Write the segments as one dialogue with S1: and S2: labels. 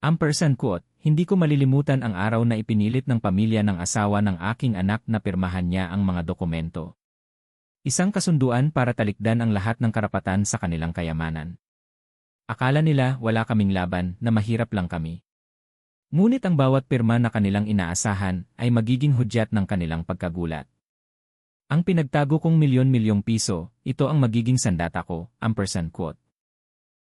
S1: Ampersand quote, hindi ko malilimutan ang araw na ipinilit ng pamilya ng asawa ng aking anak na pirmahan niya ang mga dokumento. Isang kasunduan para talikdan ang lahat ng karapatan sa kanilang kayamanan. Akala nila wala kaming laban, na mahirap lang kami. Ngunit ang bawat pirma na kanilang inaasahan ay magiging hudyat ng kanilang pagkagulat. Ang pinagtago kong milyon-milyong piso, ito ang magiging sandata ko, ampersand quote.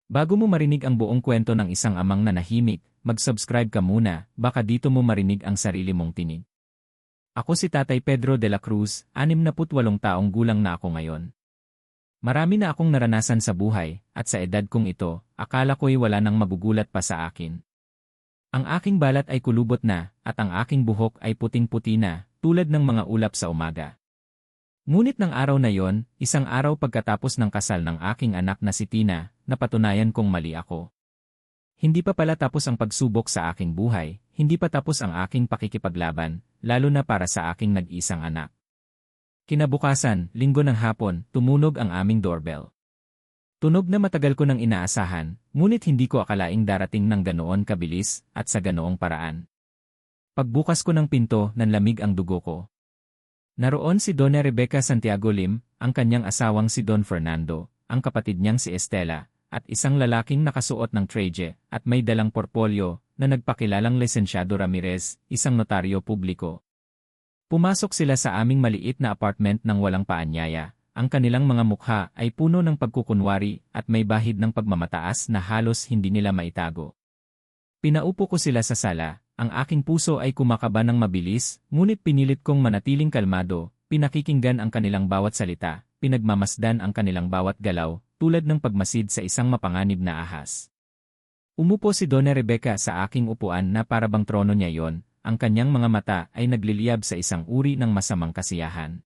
S1: Bago mo marinig ang buong kwento ng isang amang nanahimik, mag-subscribe ka muna, baka dito mo marinig ang sarili mong tinig. Ako si Tatay Pedro de la Cruz, 68 taong gulang na ako ngayon. Marami na akong naranasan sa buhay, at sa edad kong ito, akala ko'y wala nang magugulat pa sa akin. Ang aking balat ay kulubot na, at ang aking buhok ay puting-puti na, tulad ng mga ulap sa umaga. Ngunit ng araw na yon, isang araw pagkatapos ng kasal ng aking anak na si Tina, napatunayan kong mali ako. Hindi pa pala tapos ang pagsubok sa aking buhay, hindi pa tapos ang aking pakikipaglaban, lalo na para sa aking nag-isang anak. Kinabukasan, linggo ng hapon, tumunog ang aming doorbell. Tunog na matagal ko nang inaasahan, ngunit hindi ko akalaing darating ng ganoon kabilis at sa ganoong paraan. Pagbukas ko ng pinto, nanlamig ang dugo ko. Naroon si Donna Rebecca Santiago Lim, ang kanyang asawang si Don Fernando, ang kapatid niyang si Estela, at isang lalaking nakasuot ng traje at may dalang portfolyo na nagpakilalang Lisensyado Ramirez, isang notaryo publiko. Pumasok sila sa aming maliit na apartment ng walang paanyaya. Ang kanilang mga mukha ay puno ng pagkukunwari at may bahid ng pagmamataas na halos hindi nila maitago. Pinaupo ko sila sa sala. Ang aking puso ay kumakaba ng mabilis, ngunit pinilit kong manatiling kalmado, pinakikinggan ang kanilang bawat salita, pinagmamasdan ang kanilang bawat galaw, tulad ng pagmasid sa isang mapanganib na ahas. Umupo si Donna Rebecca sa aking upuan na parabang trono niya yon, ang kanyang mga mata ay nagliliyab sa isang uri ng masamang kasiyahan.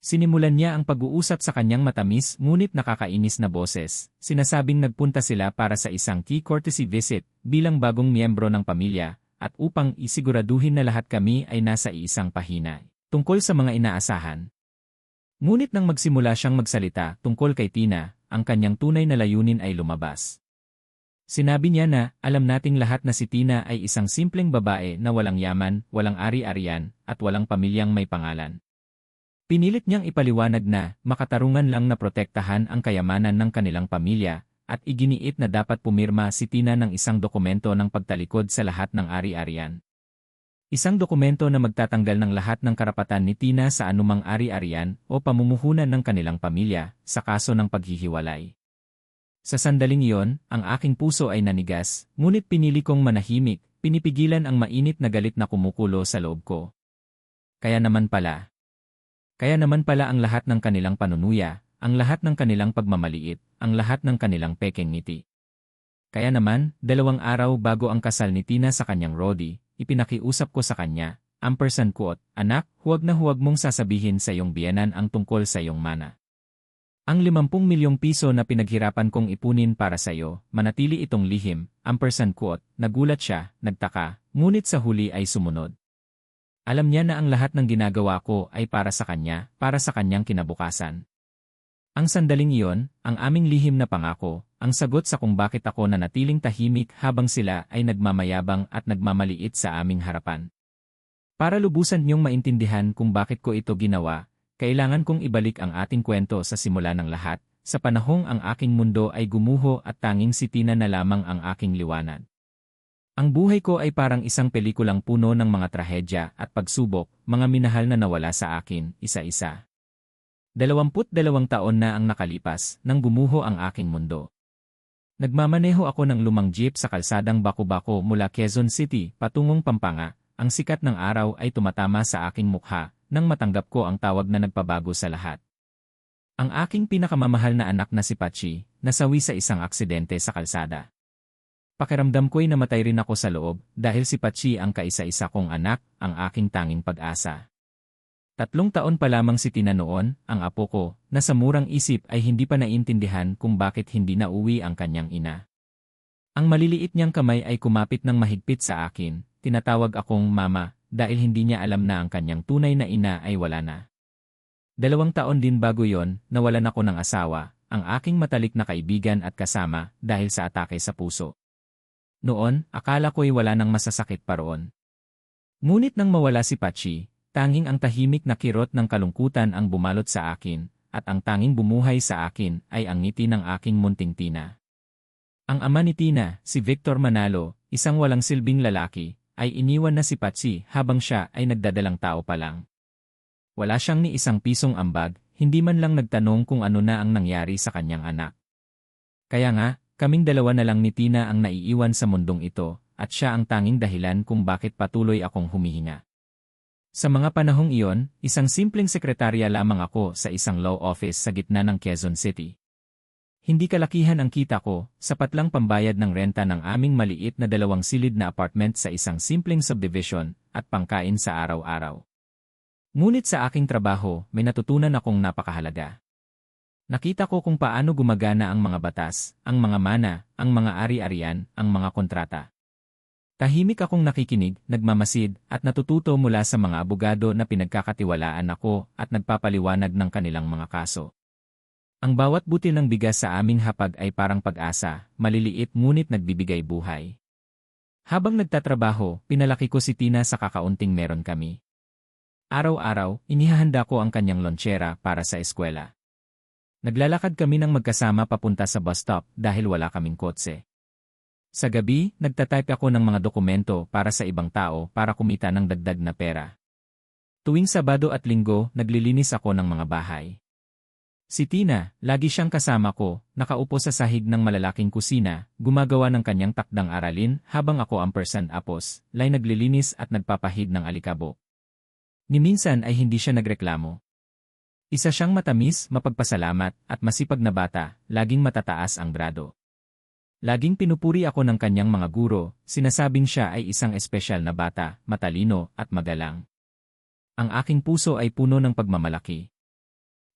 S1: Sinimulan niya ang pag-uusap sa kanyang matamis ngunit nakakainis na boses, sinasabing nagpunta sila para sa isang key courtesy visit bilang bagong miyembro ng pamilya, at upang isiguraduhin na lahat kami ay nasa iisang pahina, tungkol sa mga inaasahan. Ngunit nang magsimula siyang magsalita tungkol kay Tina, ang kanyang tunay na layunin ay lumabas. Sinabi niya na, alam nating lahat na si Tina ay isang simpleng babae na walang yaman, walang ari-arian, at walang pamilyang may pangalan. Pinilit niyang ipaliwanag na, makatarungan lang na protektahan ang kayamanan ng kanilang pamilya, at iginiit na dapat pumirma si Tina ng isang dokumento ng pagtalikod sa lahat ng ari-arian. Isang dokumento na magtatanggal ng lahat ng karapatan ni Tina sa anumang ari-arian o pamumuhunan ng kanilang pamilya sa kaso ng paghihiwalay. Sa sandaling iyon, ang aking puso ay nanigas, ngunit pinili kong manahimik, pinipigilan ang mainit na galit na kumukulo sa loob ko. Kaya naman pala ang lahat ng kanilang panunuya, ang lahat ng kanilang pagmamaliit, ang lahat ng kanilang pekeng ngiti. Kaya naman, 2 araw bago ang kasal ni Tina sa kanyang Rodi, ipinakiusap ko sa kanya, ampersand quote, anak, huwag na huwag mong sasabihin sa iyong biyenan ang tungkol sa iyong mana. Ang 50 milyong piso na pinaghirapan kong ipunin para sa iyo, manatili itong lihim, ampersand quote, nagulat siya, nagtaka, ngunit sa huli ay sumunod. Alam niya na ang lahat ng ginagawa ko ay para sa kanya, para sa kanyang kinabukasan. Ang sandaling iyon, ang aming lihim na pangako, ang sagot sa kung bakit ako nanatiling tahimik habang sila ay nagmamayabang at nagmamaliit sa aming harapan. Para lubusan niyong maintindihan kung bakit ko ito ginawa, kailangan kong ibalik ang ating kwento sa simula ng lahat, sa panahong ang aking mundo ay gumuho at tanging si Tina na lamang ang aking liwanag. Ang buhay ko ay parang isang pelikulang puno ng mga trahedya at pagsubok, mga minahal na nawala sa akin, isa-isa. 22 taon na ang nakalipas nang gumuho ang aking mundo. Nagmamaneho ako ng lumang jeep sa kalsadang Baco-Baco mula Quezon City patungong Pampanga. Ang sikat ng araw ay tumatama sa aking mukha nang matanggap ko ang tawag na nagpabago sa lahat. Ang aking pinakamamahal na anak na si Pachi, nasawi sa isang aksidente sa kalsada. Pakiramdam ko'y namatay rin ako sa loob dahil si Pachi ang kaisa-isa kong anak, ang aking tanging pag-asa. 3 taon pa lamang si Tina noon, ang apo ko, na sa murang isip ay hindi pa naintindihan kung bakit hindi na uwi ang kanyang ina. Ang maliliit niyang kamay ay kumapit ng mahigpit sa akin, tinatawag akong mama, dahil hindi niya alam na ang kanyang tunay na ina ay wala na. 2 taon din bago yon, nawalan ako ng asawa, ang aking matalik na kaibigan at kasama dahil sa atake sa puso. Noon, akala ko'y wala nang masasakit pa roon. Ngunit nang mawala si Pachi, tanging ang tahimik na kirot ng kalungkutan ang bumalot sa akin, at ang tanging bumuhay sa akin ay ang ngiti ng aking munting Tina. Ang ama ni Tina, si Victor Manalo, isang walang silbing lalaki, ay iniwan na si Pachi habang siya ay nagdadalang tao pa lang. Wala siyang ni isang pisong ambag, hindi man lang nagtanong kung ano na ang nangyari sa kanyang anak. Kaya nga, kaming dalawa na lang ni Tina ang naiiwan sa mundong ito, at siya ang tanging dahilan kung bakit patuloy akong humihinga. Sa mga panahong iyon, isang simpleng sekretarya lamang ako sa isang law office sa gitna ng Quezon City. Hindi kalakihan ang kita ko, sapat lang pambayad ng renta ng aming maliit na 2 silid na apartment sa isang simpleng subdivision, at pangkain sa araw-araw. Ngunit sa aking trabaho, may natutunan akong napakahalaga. Nakita ko kung paano gumagana ang mga batas, ang mga mana, ang mga ari-arian, ang mga kontrata. Tahimik akong nakikinig, nagmamasid, at natututo mula sa mga abogado na pinagkakatiwalaan ako at nagpapaliwanag ng kanilang mga kaso. Ang bawat butil ng bigas sa aming hapag ay parang pag-asa, maliliit ngunit nagbibigay buhay. Habang nagtatrabaho, pinalaki ko si Tina sa kakaunting meron kami. Araw-araw, inihahanda ko ang kanyang lonchera para sa eskwela. Naglalakad kami ng magkasama papunta sa bus stop dahil wala kaming kotse. Sa gabi, nagtatype ako ng mga dokumento para sa ibang tao para kumita ng dagdag na pera. Tuwing Sabado at Linggo, naglilinis ako ng mga bahay. Si Tina, lagi siyang kasama ko, nakaupo sa sahig ng malalaking kusina, gumagawa ng kanyang takdang aralin habang ako ang person apos, lay naglilinis at nagpapahid ng alikabok. Ni minsan ay hindi siya nagreklamo. Isa siyang matamis, mapagpasalamat, at masipag na bata, laging matataas ang grado. Laging pinupuri ako ng kanyang mga guro, sinasabing siya ay isang espesyal na bata, matalino, at magalang. Ang aking puso ay puno ng pagmamalaki.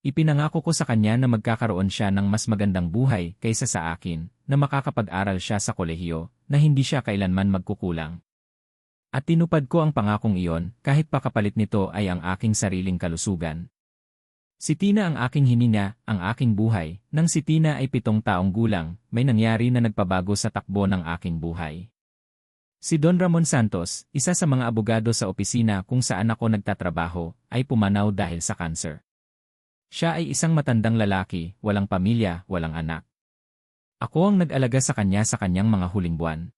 S1: Ipinangako ko sa kanya na magkakaroon siya ng mas magandang buhay kaysa sa akin, na makakapag-aral siya sa kolehiyo, na hindi siya kailanman magkukulang. At tinupad ko ang pangakong iyon, kahit pa kapalit nito ay ang aking sariling kalusugan. Si Tina ang aking hininga, ang aking buhay. Nang si Tina ay 7 taong gulang, may nangyari na nagpabago sa takbo ng aking buhay. Si Don Ramon Santos, isa sa mga abogado sa opisina kung saan ako nagtatrabaho, ay pumanaw dahil sa cancer. Siya ay isang matandang lalaki, walang pamilya, walang anak. Ako ang nag-alaga sa kanyang mga huling buwan.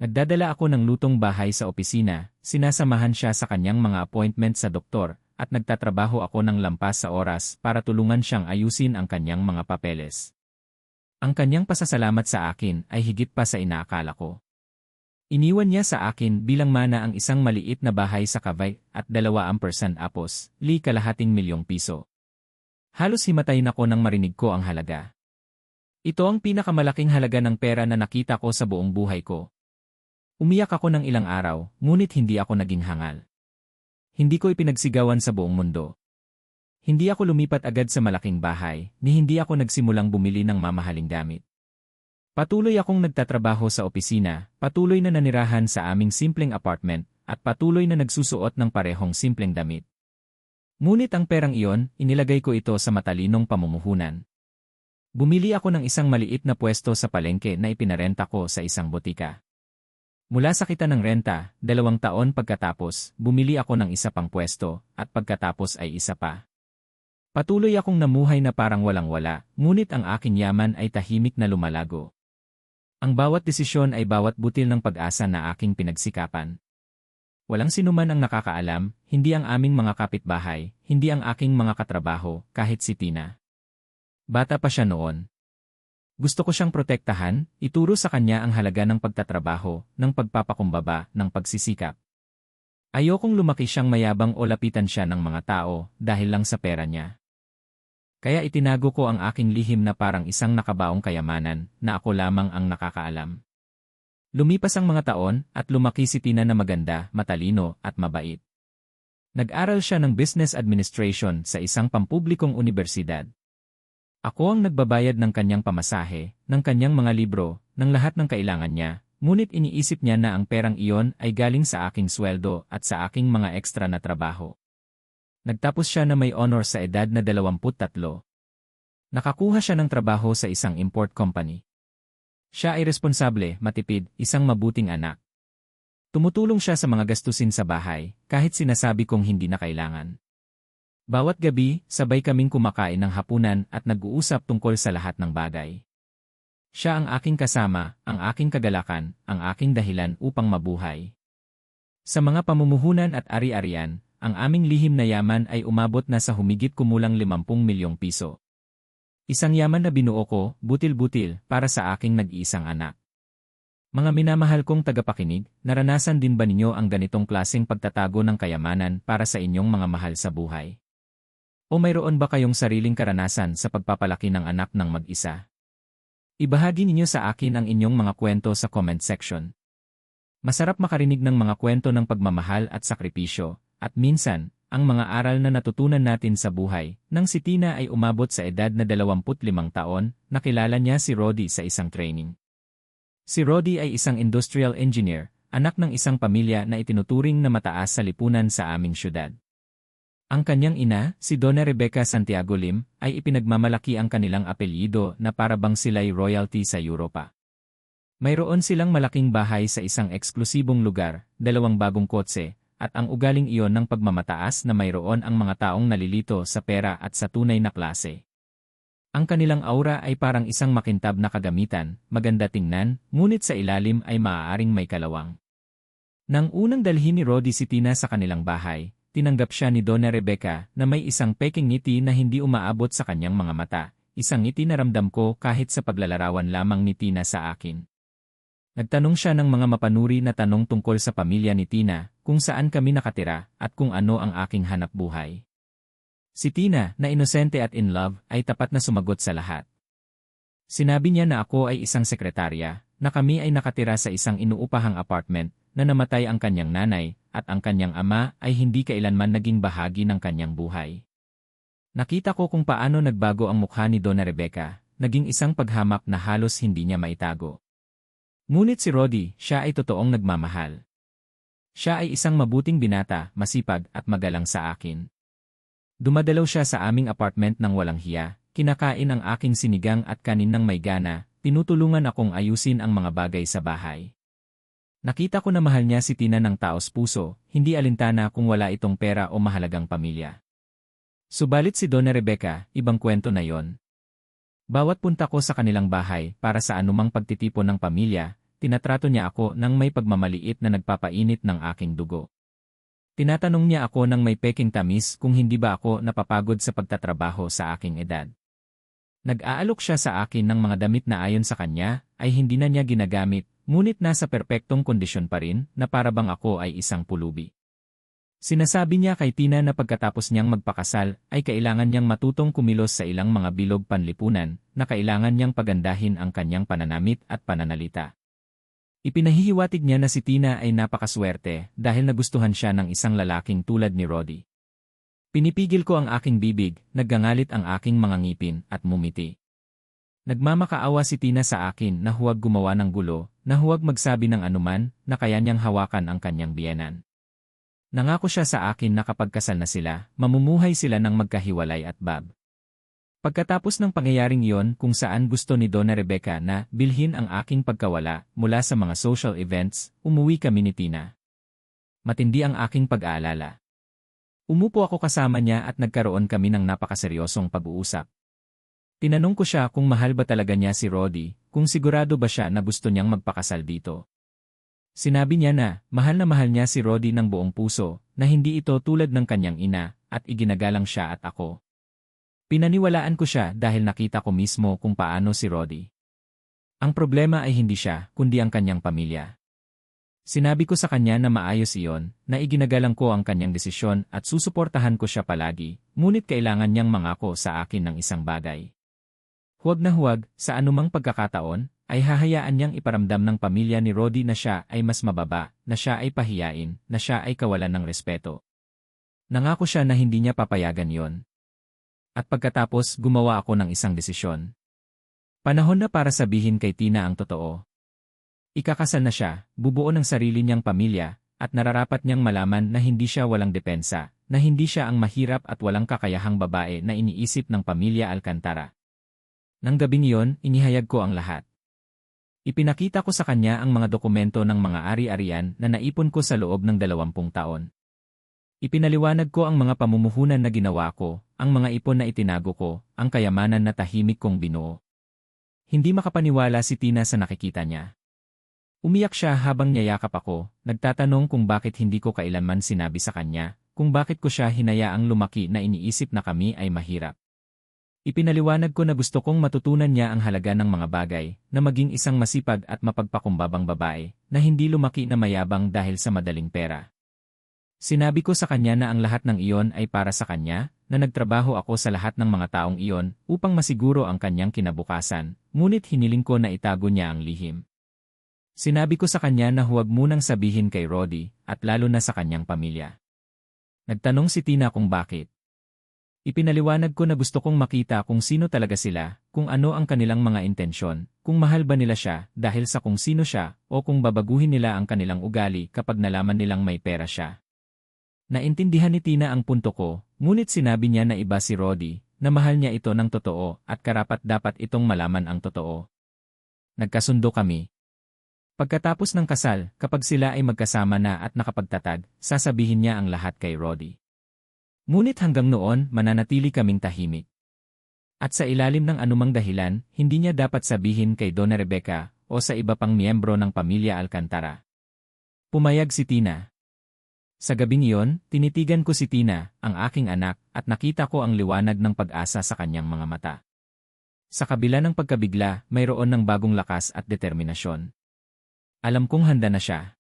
S1: Nagdadala ako ng lutong bahay sa opisina, sinasamahan siya sa kanyang mga appointment sa doktor, at nagtatrabaho ako ng lampas sa oras para tulungan siyang ayusin ang kanyang mga papeles. Ang kanyang pasasalamat sa akin ay higit pa sa inaakala ko. Iniwan niya sa akin bilang mana ang isang maliit na bahay sa Cavite at 2% apos, ₱250,000. Halos himatayin ako nang marinig ko ang halaga. Ito ang pinakamalaking halaga ng pera na nakita ko sa buong buhay ko. Umiyak ako ng ilang araw, ngunit hindi ako naging hangal. Hindi ko ipinagsigawan sa buong mundo. Hindi ako lumipat agad sa malaking bahay, ni hindi ako nagsimulang bumili ng mamahaling gamit. Patuloy akong nagtatrabaho sa opisina, patuloy na nanirahan sa aming simpleng apartment, at patuloy na nagsusuot ng parehong simpleng damit. Ngunit ang perang iyon, inilagay ko ito sa matalinong pamumuhunan. Bumili ako ng isang maliit na pwesto sa palengke na ipinarenta ko sa isang botika. Mula sa kita ng renta, 2 taon pagkatapos, bumili ako ng isa pang pwesto, at pagkatapos ay isa pa. Patuloy akong namuhay na parang walang-wala, ngunit ang aking yaman ay tahimik na lumalago. Ang bawat desisyon ay bawat butil ng pag-asa na aking pinagsikapan. Walang sinuman ang nakakaalam, hindi ang aming mga kapitbahay, hindi ang aking mga katrabaho, kahit si Tina. Bata pa siya noon. Gusto ko siyang protektahan, ituro sa kanya ang halaga ng pagtatrabaho, ng pagpapakumbaba, ng pagsisikap. Ayokong lumaki siyang mayabang o lapitan siya ng mga tao dahil lang sa pera niya. Kaya itinago ko ang aking lihim na parang isang nakabaong kayamanan na ako lamang ang nakakaalam. Lumipas ang mga taon at lumaki si Tina na maganda, matalino at mabait. Nag-aral siya ng Business Administration sa isang pampublikong unibersidad. Ako ang nagbabayad ng kanyang pamasahe, ng kanyang mga libro, ng lahat ng kailangan niya, ngunit iniisip niya na ang perang iyon ay galing sa aking sweldo at sa aking mga ekstra na trabaho. Nagtapos siya na may honor sa edad na 23. Nakakuha siya ng trabaho sa isang import company. Siya ay responsable, matipid, isang mabuting anak. Tumutulong siya sa mga gastusin sa bahay, kahit sinasabi kong hindi na kailangan. Bawat gabi, sabay kaming kumakain ng hapunan at nag-uusap tungkol sa lahat ng bagay. Siya ang aking kasama, ang aking kagalakan, ang aking dahilan upang mabuhay. Sa mga pamumuhunan at ari-arian, ang aming lihim na yaman ay umabot na sa humigit kumulang 50 milyong piso. Isang yaman na binuo ko, butil-butil, para sa aking nag-iisang anak. Mga minamahal kong tagapakinig, naranasan din ba ninyo ang ganitong klaseng pagtatago ng kayamanan para sa inyong mga mahal sa buhay? O mayroon ba kayong sariling karanasan sa pagpapalaki ng anak ng mag-isa? Ibahagi ninyo sa akin ang inyong mga kwento sa comment section. Masarap makarinig ng mga kwento ng pagmamahal at sakripisyo, at minsan, ang mga aral na natutunan natin sa buhay. Nang si Tina ay umabot sa edad na 25 taon, nakilala niya si Rodi sa isang training. Si Rodi ay isang industrial engineer, anak ng isang pamilya na itinuturing na mataas sa lipunan sa aming syudad. Ang kanyang ina, si Donna Rebecca Santiago Lim, ay ipinagmamalaki ang kanilang apelyido na para bang sila'y royalty sa Europa. Mayroon silang malaking bahay sa isang eksklusibong lugar, 2 bagong kotse, at ang ugaling iyon ng pagmamataas na mayroon ang mga taong nalilito sa pera at sa tunay na klase. Ang kanilang aura ay parang isang makintab na kagamitan, maganda tingnan, ngunit sa ilalim ay maaaring may kalawang. Nang unang dalhin ni Rodi si Tina sa kanilang bahay, tinanggap siya ni Donna Rebecca na may isang peking ngiti na hindi umaabot sa kanyang mga mata, isang ngiti na ramdam ko kahit sa paglalarawan lamang ni Tina sa akin. Nagtanong siya ng mga mapanuri na tanong tungkol sa pamilya ni Tina, kung saan kami nakatira, at kung ano ang aking hanap buhay. Si Tina, na inosente at in love, ay tapat na sumagot sa lahat. Sinabi niya na ako ay isang sekretarya, na kami ay nakatira sa isang inuupahang apartment, na namatay ang kanyang nanay, at ang kanyang ama ay hindi kailanman naging bahagi ng kanyang buhay. Nakita ko kung paano nagbago ang mukha ni Donna Rebecca, naging isang paghamak na halos hindi niya maitago. Ngunit si Rodi, siya ay totoong nagmamahal. Siya ay isang mabuting binata, masipag at magalang sa akin. Dumadalaw siya sa aming apartment ng walang hiya, kinakain ang aking sinigang at kanin ng may gana, tinutulungan akong ayusin ang mga bagay sa bahay. Nakita ko na mahal niya si Tina ng taos puso, hindi alintana kung wala itong pera o mahalagang pamilya. Subalit si Donna Rebecca, ibang kwento na yon. Bawat punta ko sa kanilang bahay para sa anumang pagtitipon ng pamilya, tinatrato niya ako ng may pagmamaliit na nagpapainit ng aking dugo. Tinatanong niya ako ng may peking tamis kung hindi ba ako napapagod sa pagtatrabaho sa aking edad. Nag-aalok siya sa akin ng mga damit na ayon sa kanya ay hindi na niya ginagamit, ngunit nasa perpektong kondisyon pa rin na para bang ako ay isang pulubi. Sinasabi niya kay Tina na pagkatapos niyang magpakasal ay kailangan niyang matutong kumilos sa ilang mga bilog panlipunan na kailangan niyang pagandahin ang kanyang pananamit at pananalita. Ipinahihiwatig niya na si Tina ay napakaswerte dahil nagustuhan siya ng isang lalaking tulad ni Rodi. Pinipigil ko ang aking bibig, naggangalit ang aking mga ngipin at mumiti. Nagmamakaawa si Tina sa akin na huwag gumawa ng gulo, na huwag magsabi ng anuman na kaya niyang hawakan ang kanyang biyenan. Nangako siya sa akin na kapag kasal na sila, mamumuhay sila ng magkahiwalay at bab. Pagkatapos ng pangyayaring iyon kung saan gusto ni Donna Rebecca na bilhin ang aking pagkawala mula sa mga social events, umuwi kami ni Tina. Matindi ang aking pag-aalala. Umupo ako kasama niya at nagkaroon kami ng napakaseryosong pag-uusap. Tinanong ko siya kung mahal ba talaga niya si Rodi, kung sigurado ba siya na gusto niyang magpakasal dito. Sinabi niya na mahal niya si Rodi ng buong puso, na hindi ito tulad ng kanyang ina, at iginagalang siya at ako. Pinaniwalaan ko siya dahil nakita ko mismo kung paano si Rodi. Ang problema ay hindi siya, kundi ang kanyang pamilya. Sinabi ko sa kanya na maayos iyon, na iginagalang ko ang kanyang desisyon at susuportahan ko siya palagi, ngunit kailangan niyang mangako sa akin ng isang bagay. Huwag na huwag, sa anumang pagkakataon, ay hahayaan niyang iparamdam ng pamilya ni Rodi na siya ay mas mababa, na siya ay pahiyain, na siya ay kawalan ng respeto. Nangako siya na hindi niya papayagan yon. At pagkatapos gumawa ako ng isang desisyon. Panahon na para sabihin kay Tina ang totoo. Ikakasal na siya, bubuo ng sarili niyang pamilya, at nararapat niyang malaman na hindi siya walang depensa, na hindi siya ang mahirap at walang kakayahang babae na iniisip ng pamilya Alcantara. Nang gabing iyon, inihayag ko ang lahat. Ipinakita ko sa kanya ang mga dokumento ng mga ari-arian na naipon ko sa loob ng 20 taon. Ipinaliwanag ko ang mga pamumuhunan na ginawa ko, ang mga ipon na itinago ko, ang kayamanan na tahimik kong binuo. Hindi makapaniwala si Tina sa nakikita niya. Umiyak siya habang niyayakap ako, nagtatanong kung bakit hindi ko kailanman sinabi sa kanya, kung bakit ko siya hinayaang lumaki na iniisip na kami ay mahirap. Ipinaliwanag ko na gusto kong matutunan niya ang halaga ng mga bagay, na maging isang masipag at mapagpakumbabang babae, na hindi lumaki na mayabang dahil sa madaling pera. Sinabi ko sa kanya na ang lahat ng iyon ay para sa kanya, na nagtrabaho ako sa lahat ng mga taong iyon upang masiguro ang kanyang kinabukasan, ngunit hiniling ko na itago niya ang lihim. Sinabi ko sa kanya na huwag munang sabihin kay Roddy, at lalo na sa kanyang pamilya. Nagtanong si Tina kung bakit. Ipinaliwanag ko na gusto kong makita kung sino talaga sila, kung ano ang kanilang mga intensyon, kung mahal ba nila siya dahil sa kung sino siya, o kung babaguhin nila ang kanilang ugali kapag nalaman nilang may pera siya. Naintindihan ni Tina ang punto ko, ngunit sinabi niya na iba si Roddy, na mahal niya ito ng totoo at karapat-dapat itong malaman ang totoo. Nagkasundo kami. Pagkatapos ng kasal, kapag sila ay magkasama na at nakapagtatag, sasabihin niya ang lahat kay Roddy. Ngunit hanggang noon, mananatili kaming tahimik. At sa ilalim ng anumang dahilan, hindi niya dapat sabihin kay Donna Rebecca o sa iba pang miyembro ng pamilya Alcantara. Pumayag si Tina. Sa gabing iyon, tinitigan ko si Tina, ang aking anak, at nakita ko ang liwanag ng pag-asa sa kanyang mga mata. Sa kabila ng pagkabigla, mayroon ng bagong lakas at determinasyon. Alam kong handa na siya.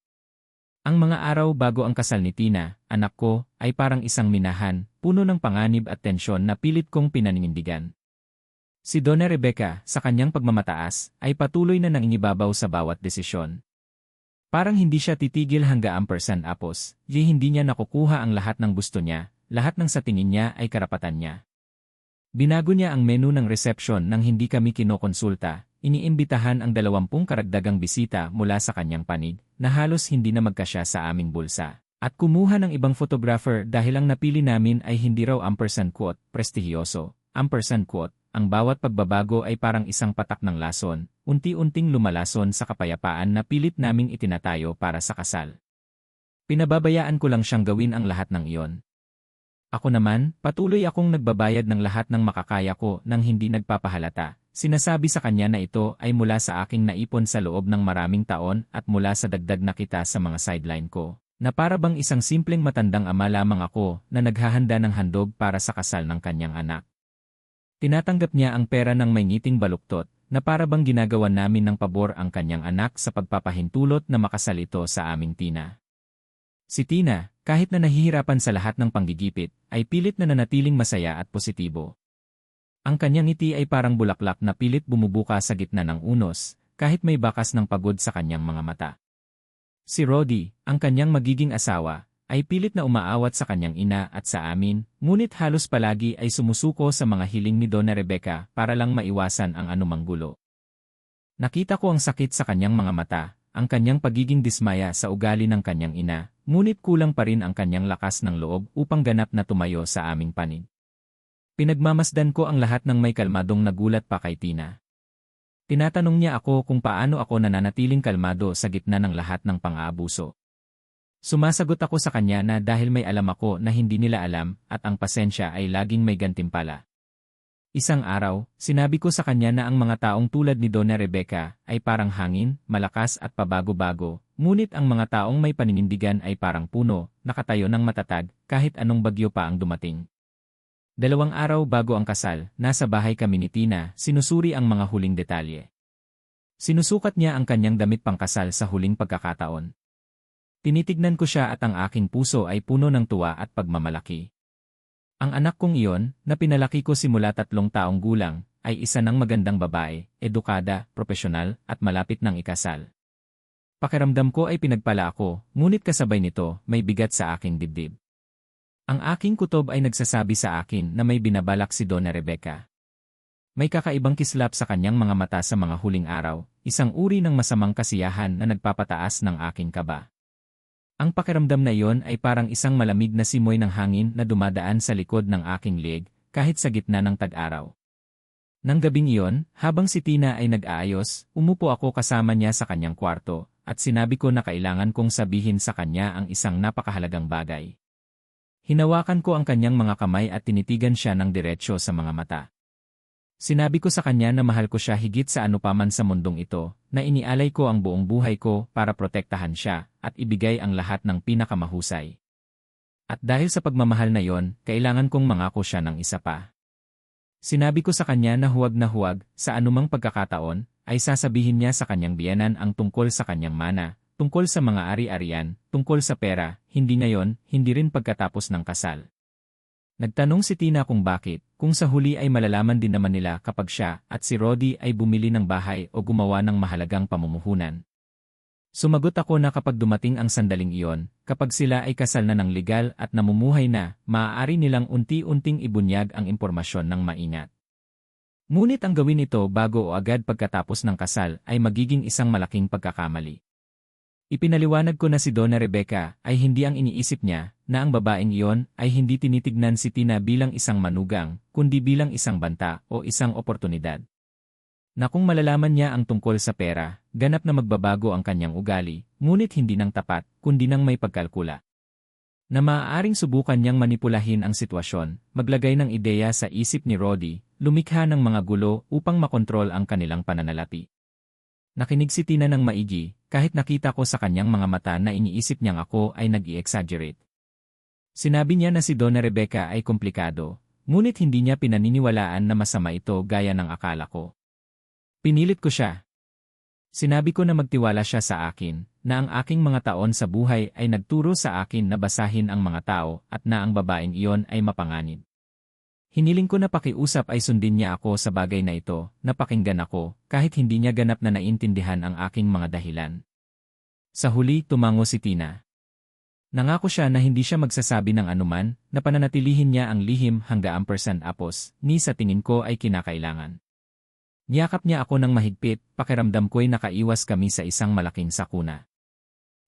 S1: Ang mga araw bago ang kasal ni Tina, anak ko, ay parang isang minahan, puno ng panganib at tensyon na pilit kong pinanindigan. Si Donna Rebecca, sa kanyang pagmamataas, ay patuloy na nangingibabaw sa bawat desisyon. Parang hindi siya titigil hanggang apos, hindi niya nakukuha ang lahat ng gusto niya, lahat ng sa tingin niya ay karapatan niya. Binago niya ang menu ng reception nang hindi kami kinokonsulta. Iniimbitahan ang 20 karagdagang bisita mula sa kanyang panig, na halos hindi na magkasya sa aming bulsa. At kumuha ng ibang photographer dahil ang napili namin ay hindi raw prestihiyoso. Ang bawat pagbabago ay parang isang patak ng lason, unti-unting lumalason sa kapayapaan na pilit naming itinatayo para sa kasal. Pinababayaan ko lang siyang gawin ang lahat ng iyon. Ako naman, patuloy akong nagbabayad ng lahat ng makakaya ko nang hindi nagpapahalata. Sinasabi sa kanya na ito ay mula sa aking naipon sa loob ng maraming taon at mula sa dagdag na kita sa mga sideline ko, na para bang isang simpleng matandang ama lamang ako na naghahanda ng handog para sa kasal ng kanyang anak. Tinatanggap niya ang pera ng may ngiting baluktot, na para bang ginagawa namin ng pabor ang kanyang anak sa pagpapahintulot na makasal ito sa aming Tina. Si Tina, kahit na nahihirapan sa lahat ng panggigipit, ay pilit na nanatiling masaya at positibo. Ang kanyang ngiti ay parang bulaklak na pilit bumubuka sa gitna ng unos, kahit may bakas ng pagod sa kanyang mga mata. Si Roddy, ang kanyang magiging asawa, ay pilit na umaawat sa kanyang ina at sa amin, ngunit halos palagi ay sumusuko sa mga hiling ni Donna Rebecca para lang maiwasan ang anumang gulo. Nakita ko ang sakit sa kanyang mga mata, ang kanyang pagiging dismaya sa ugali ng kanyang ina, ngunit kulang pa rin ang kanyang lakas ng loob upang ganap na tumayo sa aming panig. Pinagmamasdan ko ang lahat ng may kalmadong nagulat pa kay Tina. Tinatanong niya ako kung paano ako nananatiling kalmado sa gitna ng lahat ng pang-aabuso. Sumasagot ako sa kanya na dahil may alam ako na hindi nila alam at ang pasensya ay laging may gantimpala. Isang araw, sinabi ko sa kanya na ang mga taong tulad ni Donna Rebecca ay parang hangin, malakas at pabago-bago, ngunit ang mga taong may paninindigan ay parang puno, nakatayo ng matatag kahit anong bagyo pa ang dumating. 2 araw bago ang kasal, nasa bahay kami ni Tina, sinusuri ang mga huling detalye. Sinusukat niya ang kanyang damit pangkasal sa huling pagkakataon. Tinitignan ko siya at ang aking puso ay puno ng tuwa at pagmamalaki. Ang anak kong iyon, na pinalaki ko simula 3 taong gulang, ay isa ng magandang babae, edukada, propesyonal, at malapit ng ikasal. Pakiramdam ko ay pinagpala ako, ngunit kasabay nito, may bigat sa aking dibdib. Ang aking kutob ay nagsasabi sa akin na may binabalak si Donna Rebecca. May kakaibang kislap sa kanyang mga mata sa mga huling araw, isang uri ng masamang kasiyahan na nagpapataas ng aking kaba. Ang pakiramdam na iyon ay parang isang malamig na simoy ng hangin na dumadaan sa likod ng aking leeg, kahit sa gitna ng tag-araw. Nang gabing iyon, habang si Tina ay nag-aayos, umupo ako kasama niya sa kanyang kwarto, at sinabi ko na kailangan kong sabihin sa kanya ang isang napakahalagang bagay. Hinawakan ko ang kanyang mga kamay at tinitigan siya ng diretsyo sa mga mata. Sinabi ko sa kanya na mahal ko siya higit sa anupaman sa mundong ito, na inialay ko ang buong buhay ko para protektahan siya, at ibigay ang lahat ng pinakamahusay. At dahil sa pagmamahal na yon, kailangan kong mangako siya ng isa pa. Sinabi ko sa kanya na huwag, sa anumang pagkakataon, ay sasabihin niya sa kanyang biyenan ang tungkol sa kanyang mana, tungkol sa mga ari-arian, tungkol sa pera, hindi ngayon, hindi rin pagkatapos ng kasal. Nagtanong si Tina kung bakit, kung sa huli ay malalaman din naman nila kapag siya at si Roddy ay bumili ng bahay o gumawa ng mahalagang pamumuhunan. Sumagot ako na kapag dumating ang sandaling iyon, kapag sila ay kasal na ng legal at namumuhay na, maaari nilang unti-unting ibunyag ang impormasyon ng maingat. Ngunit ang gawin ito bago o agad pagkatapos ng kasal ay magiging isang malaking pagkakamali. Ipinaliwanag ko na si Donna Rebecca ay hindi ang iniisip niya, na ang babaeng iyon ay hindi tinitignan si Tina bilang isang manugang, kundi bilang isang banta o isang oportunidad. Na kung malalaman niya ang tungkol sa pera, ganap na magbabago ang kanyang ugali, ngunit hindi ng tapat, kundi ng may pagkalkula. Na maaaring subukan niyang manipulahin ang sitwasyon, maglagay ng ideya sa isip ni Roddy, lumikha ng mga gulo upang makontrol ang kanilang pananalapi. Nakinig si Tina ng maigi, kahit nakita ko sa kanyang mga mata na iniisip niyang ako ay nag-i-exaggerate. Sinabi niya na si Donna Rebecca ay komplikado, ngunit hindi niya pinaniniwalaan na masama ito gaya ng akala ko. Pinilit ko siya. Sinabi ko na magtiwala siya sa akin, na ang aking mga taon sa buhay ay nagturo sa akin na basahin ang mga tao at na ang babaeng iyon ay mapanganib. Hiniling ko na pakiusap ay sundin niya ako sa bagay na ito, na pakinggan ako, kahit hindi niya ganap na naintindihan ang aking mga dahilan. Sa huli, tumango si Tina. Nangako siya na hindi siya magsasabi ng anuman, na pananatilihin niya ang lihim hanggang apos, ni sa tingin ko ay kinakailangan. Niyakap niya ako ng mahigpit, pakiramdam ko'y nakaiwas kami sa isang malaking sakuna.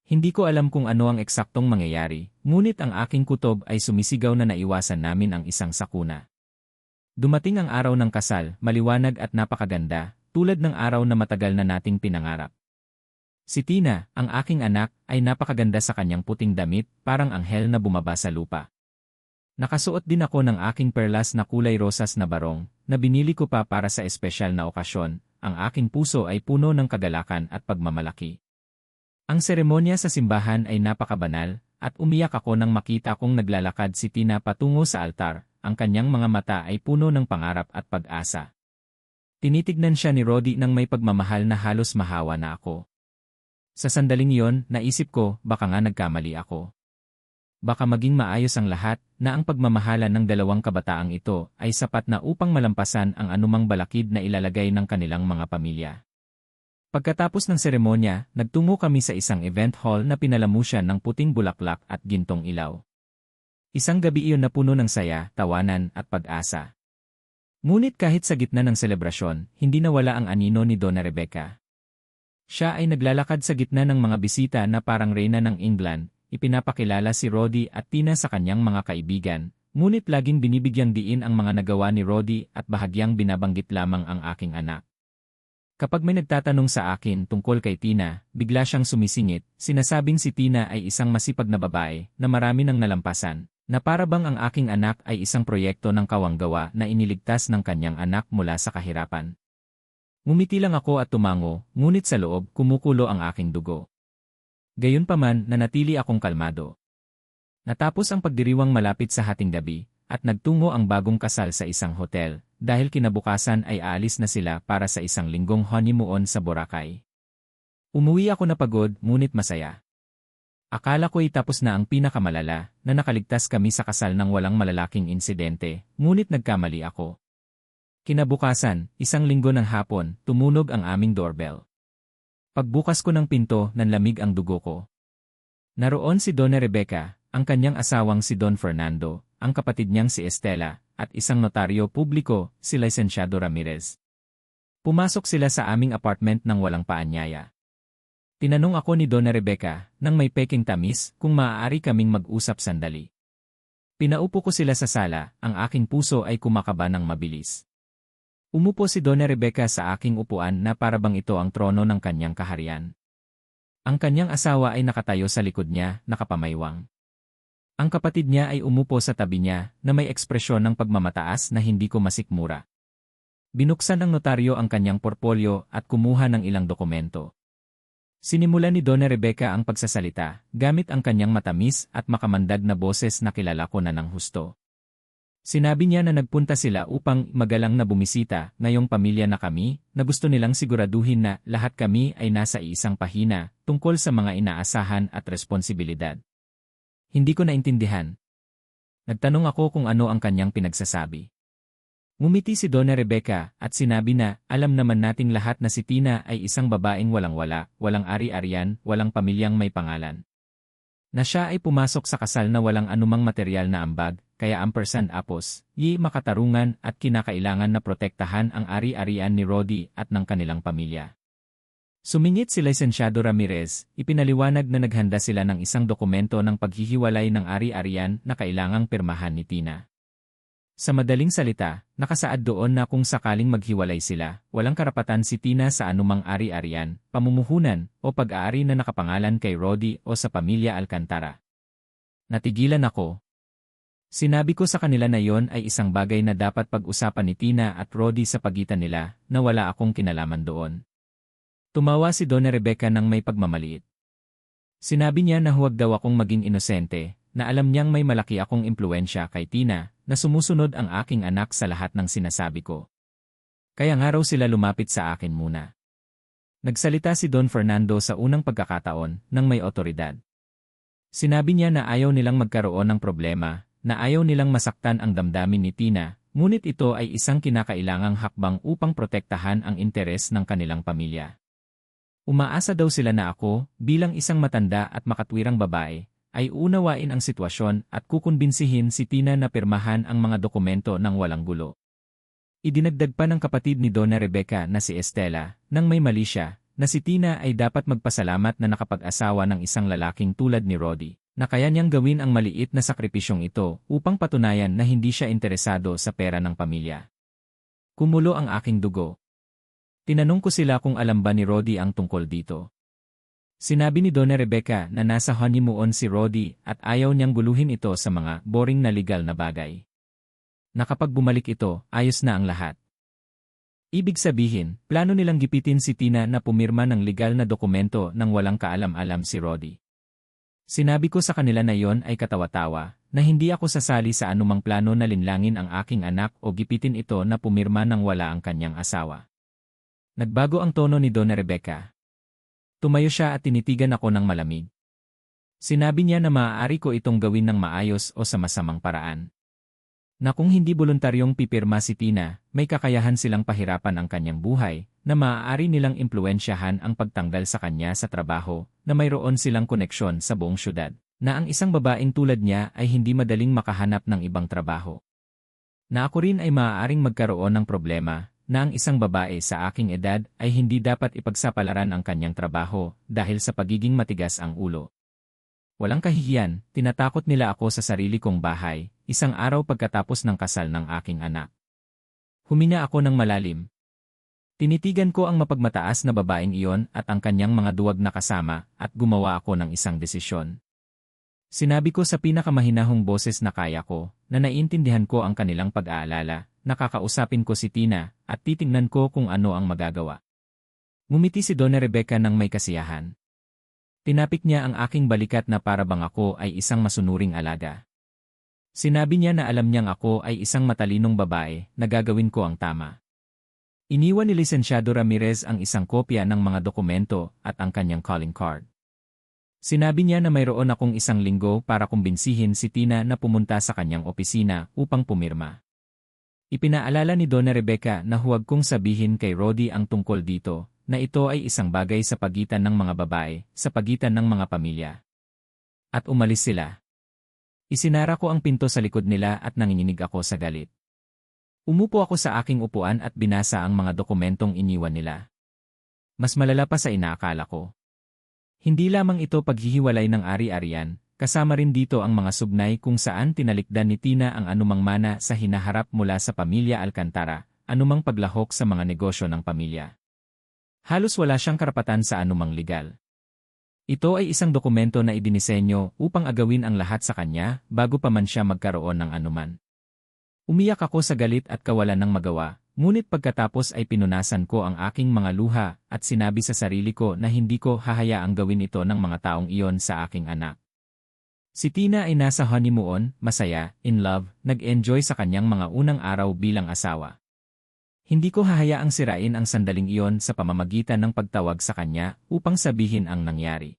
S1: Hindi ko alam kung ano ang eksaktong mangyayari, ngunit ang aking kutob ay sumisigaw na naiwasan namin ang isang sakuna. Dumating ang araw ng kasal, maliwanag at napakaganda, tulad ng araw na matagal na nating pinangarap. Si Tina, ang aking anak, ay napakaganda sa kanyang puting damit, parang anghel na bumaba sa lupa. Nakasuot din ako ng aking perlas na kulay rosas na barong, na binili ko pa para sa espesyal na okasyon. Ang aking puso ay puno ng kagalakan at pagmamalaki. Ang seremonya sa simbahan ay napakabanal, at umiyak ako nang makita kong naglalakad si Tina patungo sa altar, ang kanyang mga mata ay puno ng pangarap at pag-asa. Tinitignan siya ni Roddy nang may pagmamahal na halos mahawa na ako. Sa sandaling iyon, naisip ko, baka nga nagkamali ako. Baka maging maayos ang lahat, na ang pagmamahalan ng dalawang kabataang ito ay sapat na upang malampasan ang anumang balakid na ilalagay ng kanilang mga pamilya. Pagkatapos ng seremonya, nagtungo kami sa isang event hall na pinalamusyan ng puting bulaklak at gintong ilaw. Isang gabi iyon na puno ng saya, tawanan at pag-asa. Ngunit kahit sa gitna ng selebrasyon, hindi nawala ang anino ni Donna Rebecca. Siya ay naglalakad sa gitna ng mga bisita na parang reyna ng England. Ipinapakilala si Roddy at Tina sa kanyang mga kaibigan, ngunit laging binibigyang diin ang mga nagawa ni Roddy at bahagyang binabanggit lamang ang aking anak. Kapag may nagtatanong sa akin tungkol kay Tina, bigla siyang sumisingit, sinasabing si Tina ay isang masipag na babae na marami nang nalampasan, na para bang ang aking anak ay isang proyekto ng kawanggawa na iniligtas ng kanyang anak mula sa kahirapan. Ngumiti lang ako at tumango, ngunit sa loob kumukulo ang aking dugo. Gayunpaman, nanatili akong kalmado. Natapos ang pagdiriwang malapit sa hating gabi, at nagtungo ang bagong kasal sa isang hotel, dahil kinabukasan ay aalis na sila para sa isang linggong honeymoon sa Boracay. Umuwi ako na pagod, ngunit masaya. Akala ko'y tapos na ang pinakamalala, na nakaligtas kami sa kasal ng walang malalaking insidente, ngunit nagkamali ako. Kinabukasan, isang linggo ng hapon, tumunog ang aming doorbell. Pagbukas ko ng pinto, nanlamig ang dugo ko. Naroon si Donna Rebecca, ang kanyang asawang si Don Fernando, ang kapatid niyang si Estela, at isang notaryo publiko, si Licenciado Ramirez. Pumasok sila sa aming apartment nang walang paanyaya. Tinanong ako ni Donna Rebecca, nang may peking tamis, kung maaari kaming mag-usap sandali. Pinaupo ko sila sa sala, ang aking puso ay kumakaba ng mabilis. Umupo si Donna Rebecca sa aking upuan na para bang ito ang trono ng kanyang kaharian. Ang kanyang asawa ay nakatayo sa likod niya, nakapamaywang. Ang kapatid niya ay umupo sa tabi niya na may ekspresyon ng pagmamataas na hindi ko masikmura. Binuksan ng notaryo ang kanyang portfolyo at kumuha ng ilang dokumento. Sinimulan ni Donna Rebecca ang pagsasalita, gamit ang kanyang matamis at makamandag na boses na kilala ko na ng husto. Sinabi niya na nagpunta sila upang magalang na bumisita ngayong pamilya na kami, na gusto nilang siguraduhin na lahat kami ay nasa isang pahina tungkol sa mga inaasahan at responsibilidad. Hindi ko naintindihan. Nagtanong ako kung ano ang kanyang pinagsasabi. Ngumiti si Donna Rebecca at sinabi na alam naman nating lahat na si Tina ay isang babaeng walang-wala, walang ari-arian, walang pamilyang may pangalan. Na siya ay pumasok sa kasal na walang anumang material na ambag, kaya ampersand apos, makatarungan at kinakailangan na protektahan ang ari-arian ni Rodi at ng kanilang pamilya. Sumingit si Licenciado Ramirez, ipinaliwanag na naghanda sila ng isang dokumento ng paghihiwalay ng ari-arian na kailangang pirmahan ni Tina. Sa madaling salita, nakasaad doon na kung sakaling maghiwalay sila, walang karapatan si Tina sa anumang ari-arian, pamumuhunan, o pag-aari na nakapangalan kay Rodi o sa pamilya Alcantara. Natigilan ako. Sinabi ko sa kanila na yon ay isang bagay na dapat pag-usapan ni Tina at Rodi sa pagitan nila, na wala akong kinalaman doon. Tumawa si Donna Rebecca ng may pagmamaliit. Sinabi niya na huwag daw akong maging inosente, na alam niyang may malaki akong impluwensya kay Tina, na sumusunod ang aking anak sa lahat ng sinasabi ko. Kaya nga raw sila lumapit sa akin muna. Nagsalita si Don Fernando sa unang pagkakataon ng may otoridad. Sinabi niya na ayaw nilang magkaroon ng problema, na ayaw nilang masaktan ang damdamin ni Tina, ngunit ito ay isang kinakailangang hakbang upang protektahan ang interes ng kanilang pamilya. Umaasa daw sila na ako, bilang isang matanda at makatwirang babae, ay unawain ang sitwasyon at kukumbinsihin si Tina na pirmahan ang mga dokumento ng walang gulo. Idinagdag pa ng kapatid ni Donna Rebecca na si Estela, nang may mali siya, na si Tina ay dapat magpasalamat na nakapag-asawa ng isang lalaking tulad ni Rodi, na kaya niyang gawin ang maliit na sakripisyong ito upang patunayan na hindi siya interesado sa pera ng pamilya. Kumulo ang aking dugo. Tinanong ko sila kung alam ba ni Rodi ang tungkol dito. Sinabi ni Donna Rebecca na nasa honeymoon si Rodi at ayaw niyang guluhin ito sa mga boring na legal na bagay. Na kapag bumalik ito, ayos na ang lahat. Ibig sabihin, plano nilang gipitin si Tina na pumirma ng legal na dokumento nang walang kaalam-alam si Rodi. Sinabi ko sa kanila na yon ay katawa-tawa, na hindi ako sasali sa anumang plano na linlangin ang aking anak o gipitin ito na pumirma nang wala ang kanyang asawa. Nagbago ang tono ni Donna Rebecca. Tumayo siya at tinitigan ako ng malamig. Sinabi niya na maaari ko itong gawin ng maayos o sa masamang paraan. Na kung hindi voluntaryong pipirma si Tina, may kakayahan silang pahirapan ang kanyang buhay, na maaari nilang impluwensyahan ang pagtanggal sa kanya sa trabaho, na mayroon silang koneksyon sa buong syudad, na ang isang babaeng tulad niya ay hindi madaling makahanap ng ibang trabaho. Na ako rin ay maaaring magkaroon ng problema, na ang isang babae sa aking edad ay hindi dapat ipagsapalaran ang kanyang trabaho dahil sa pagiging matigas ang ulo. Walang kahihiyan, tinatakot nila ako sa sarili kong bahay, isang araw pagkatapos ng kasal ng aking anak. Huminga ako ng malalim. Tinitigan ko ang mapagmataas na babaeng iyon at ang kanyang mga duwag na kasama at gumawa ako ng isang desisyon. Sinabi ko sa pinakamahinahong boses na kaya ko, na naiintindihan ko ang kanilang pag-aalala, nakakausapin ko si Tina, at titingnan ko kung ano ang magagawa. Ngumiti si Donna Rebecca ng may kasiyahan. Tinapik niya ang aking balikat na para bang ako ay isang masunuring alaga. Sinabi niya na alam niyang ako ay isang matalinong babae, na gagawin ko ang tama. Iniwan ni Licenciado Ramirez ang isang kopya ng mga dokumento at ang kanyang calling card. Sinabi niya na mayroon akong isang linggo para kumbinsihin si Tina na pumunta sa kanyang opisina upang pumirma. Ipinaalala ni Donna Rebecca na huwag kong sabihin kay Rodi ang tungkol dito, na ito ay isang bagay sa pagitan ng mga babae, sa pagitan ng mga pamilya. At umalis sila. Isinara ko ang pinto sa likod nila at nanginginig ako sa galit. Umupo ako sa aking upuan at binasa ang mga dokumentong iniwan nila. Mas malala pa sa inaakala ko. Hindi lamang ito paghihiwalay ng ari-arian, kasama rin dito ang mga sugnay kung saan tinalikdan ni Tina ang anumang mana sa hinaharap mula sa pamilya Alcantara, anumang paglahok sa mga negosyo ng pamilya. Halos wala siyang karapatan sa anumang legal. Ito ay isang dokumento na idinisenyo upang agawin ang lahat sa kanya bago pa man siya magkaroon ng anuman. Umiyak ako sa galit at kawalan ng magawa, ngunit pagkatapos ay pinunasan ko ang aking mga luha at sinabi sa sarili ko na hindi ko hahayaang gawin ito ng mga taong iyon sa aking anak. Si Tina ay nasa honeymoon, masaya, in love, nag-enjoy sa kanyang mga unang araw bilang asawa. Hindi ko hahayaang sirain ang sandaling iyon sa pamamagitan ng pagtawag sa kanya upang sabihin ang nangyari.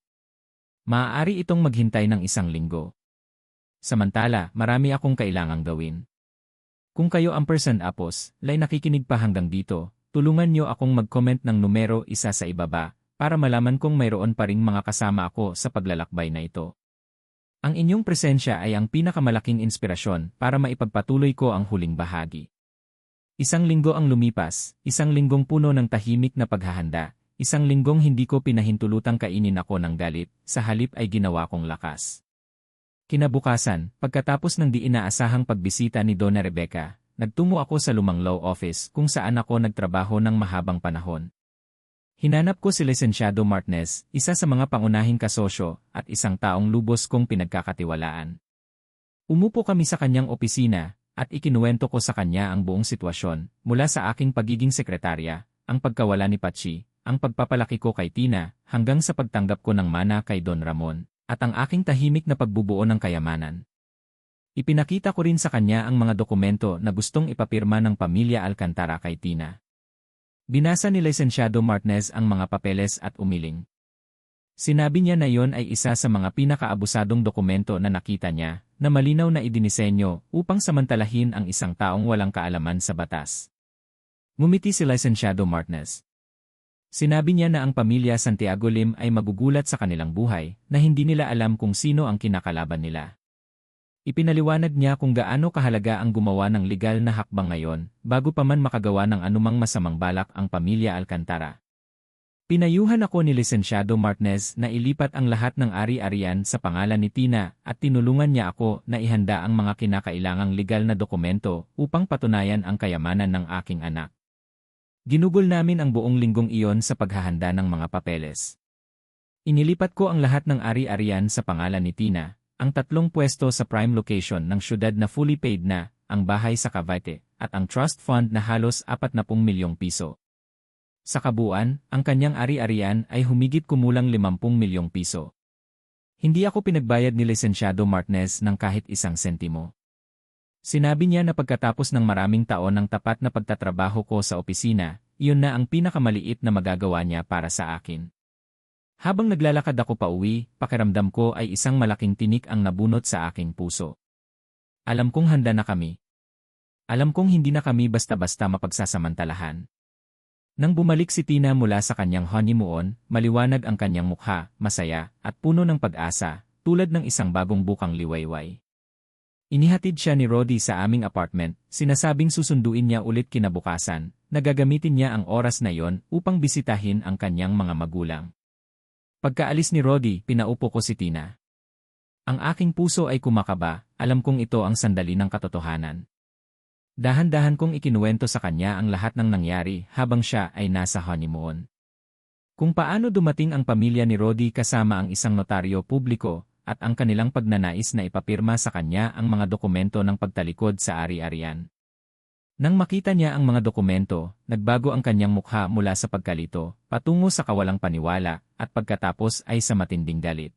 S1: Maaari itong maghintay ng 1 linggo. Samantala, marami akong kailangang gawin. Kung kayo ang person apos, lay nakikinig pa hanggang dito, tulungan niyo akong mag-comment ng numero 1 sa ibaba para malaman kung mayroon pa ring mga kasama ako sa paglalakbay na ito. Ang inyong presensya ay ang pinakamalaking inspirasyon para maipagpatuloy ko ang huling bahagi. 1 linggo ang lumipas, 1 linggong puno ng tahimik na paghahanda, 1 linggong hindi ko pinahintulutang kainin ako ng galit, sa halip ay ginawa kong lakas. Kinabukasan, pagkatapos ng di inaasahang pagbisita ni Donna Rebecca, nagtungo ako sa lumang law office kung saan ako nagtrabaho ng mahabang panahon. Hinanap ko si Licenciado Martinez, isa sa mga pangunahing kasosyo at isang taong lubos kong pinagkakatiwalaan. Umupo kami sa kanyang opisina at ikinuwento ko sa kanya ang buong sitwasyon, mula sa aking pagiging sekretarya, ang pagkawala ni Pachi, ang pagpapalaki ko kay Tina, hanggang sa pagtanggap ko ng mana kay Don Ramon, at ang aking tahimik na pagbubuo ng kayamanan. Ipinakita ko rin sa kanya ang mga dokumento na gustong ipapirma ng pamilya Alcantara kay Tina. Binasa ni Licenciado Martinez ang mga papeles at umiling. Sinabi niya na iyon ay isa sa mga pinakaabusadong dokumento na nakita niya, na malinaw na idinisenyo upang samantalahin ang isang taong walang kaalaman sa batas. Ngumiti si Licenciado Martinez. Sinabi niya na ang pamilya Santiago Lim ay magugulat sa kanilang buhay, na hindi nila alam kung sino ang kinakalaban nila. Ipinaliwanag niya kung gaano kahalaga ang gumawa ng legal na hakbang ngayon, bago pa man makagawa ng anumang masamang balak ang pamilya Alcantara. Pinayuhan ako ni Licenciado Martinez na ilipat ang lahat ng ari-arian sa pangalan ni Tina at tinulungan niya ako na ihanda ang mga kinakailangang legal na dokumento upang patunayan ang kayamanan ng aking anak. Ginugol namin ang buong linggong iyon sa paghahanda ng mga papeles. Inilipat ko ang lahat ng ari-arian sa pangalan ni Tina, ang 3 pwesto sa prime location ng syudad na fully paid na, ang bahay sa Cavite, at ang trust fund na halos 40 milyong piso. Sa kabuuan, ang kanyang ari-arian ay humigit kumulang 50 milyong piso. Hindi ako pinagbayad ni Licenciado Martinez ng kahit 1 sentimo. Sinabi niya na pagkatapos ng maraming taon ng tapat na pagtatrabaho ko sa opisina, iyon na ang pinakamaliit na magagawa niya para sa akin. Habang naglalakad ako pauwi, pakiramdam ko ay isang malaking tinik ang nabunot sa aking puso. Alam kong handa na kami. Alam kong hindi na kami basta-basta mapagsasamantalahan. Nang bumalik si Tina mula sa kanyang honeymoon, maliwanag ang kanyang mukha, masaya, at puno ng pag-asa, tulad ng isang bagong bukang liwayway. Inihatid siya ni Rodi sa aming apartment, sinasabing susunduin niya ulit kinabukasan, na gagamitin niya ang oras na yon upang bisitahin ang kanyang mga magulang. Pagkaalis ni Rodi, pinaupo ko si Tina. Ang aking puso ay kumakaba, alam kong ito ang sandali ng katotohanan. Dahan-dahan kong ikinuwento sa kanya ang lahat ng nangyari habang siya ay nasa honeymoon. Kung paano dumating ang pamilya ni Rodi kasama ang isang notaryo publiko at ang kanilang pagnanais na ipapirma sa kanya ang mga dokumento ng pagtalikod sa ari-arian. Nang makita niya ang mga dokumento, nagbago ang kanyang mukha mula sa pagkalito, patungo sa kawalang paniwala, at pagkatapos ay sa matinding galit.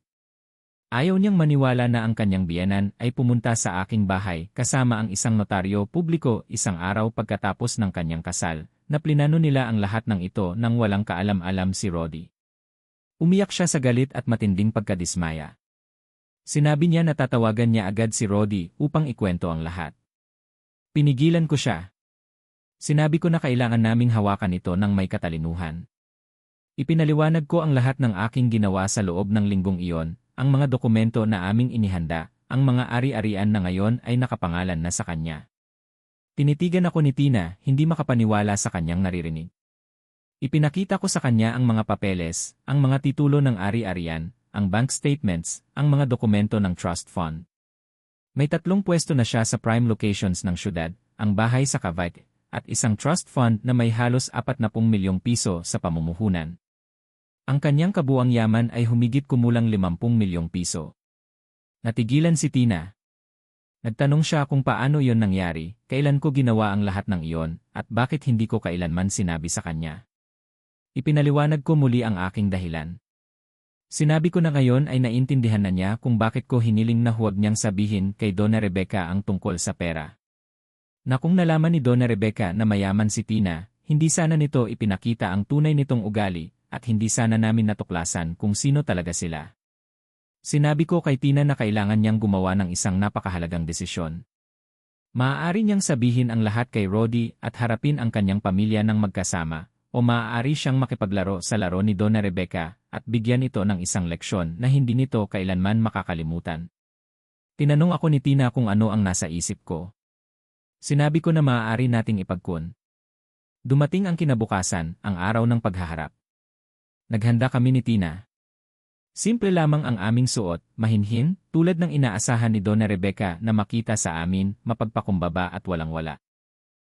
S1: Ayaw niyang maniwala na ang kanyang biyenan ay pumunta sa aking bahay kasama ang isang notaryo publiko 1 araw pagkatapos ng kanyang kasal, na plinano nila ang lahat ng ito nang walang kaalam-alam si Rodi. Umiyak siya sa galit at matinding pagkadismaya. Sinabi niya na tatawagan niya agad si Rodi upang ikwento ang lahat. Pinigilan ko siya. Sinabi ko na kailangan naming hawakan ito ng may katalinuhan. Ipinaliwanag ko ang lahat ng aking ginawa sa loob ng linggong iyon, ang mga dokumento na aming inihanda, ang mga ari-arian na ngayon ay nakapangalan na sa kanya. Tinitigan ako ni Tina, hindi makapaniwala sa kanyang naririnig. Ipinakita ko sa kanya ang mga papeles, ang mga titulo ng ari-arian, ang bank statements, ang mga dokumento ng trust fund. May 3 pwesto na siya sa prime locations ng syudad, ang bahay sa Cavite, at isang trust fund na may halos 40 milyong piso sa pamumuhunan. Ang kanyang kabuang yaman ay humigit kumulang 50 milyong piso. Natigilan si Tina. Nagtanong siya kung paano iyon nangyari, kailan ko ginawa ang lahat ng iyon, at bakit hindi ko kailanman sinabi sa kanya. Ipinaliwanag ko muli ang aking dahilan. Sinabi ko na ngayon ay naintindihan na niya kung bakit ko hiniling na huwag niyang sabihin kay Donna Rebecca ang tungkol sa pera. Na kung nalaman ni Donna Rebecca na mayaman si Tina, hindi sana nito ipinakita ang tunay nitong ugali, at hindi sana namin natuklasan kung sino talaga sila. Sinabi ko kay Tina na kailangan niyang gumawa ng isang napakahalagang desisyon. Maaari niyang sabihin ang lahat kay Roddy at harapin ang kanyang pamilya ng magkasama, o maaari siyang makipaglaro sa laro ni Donna Rebecca at bigyan ito ng isang leksyon na hindi nito kailanman makakalimutan. Tinanong ako ni Tina kung ano ang nasa isip ko. Sinabi ko na maaari nating ipagkun. Dumating ang kinabukasan, ang araw ng paghaharap. Naghanda kami ni Tina. Simple lamang ang aming suot, mahinhin, tulad ng inaasahan ni Donna Rebecca na makita sa amin, mapagpakumbaba at walang-wala.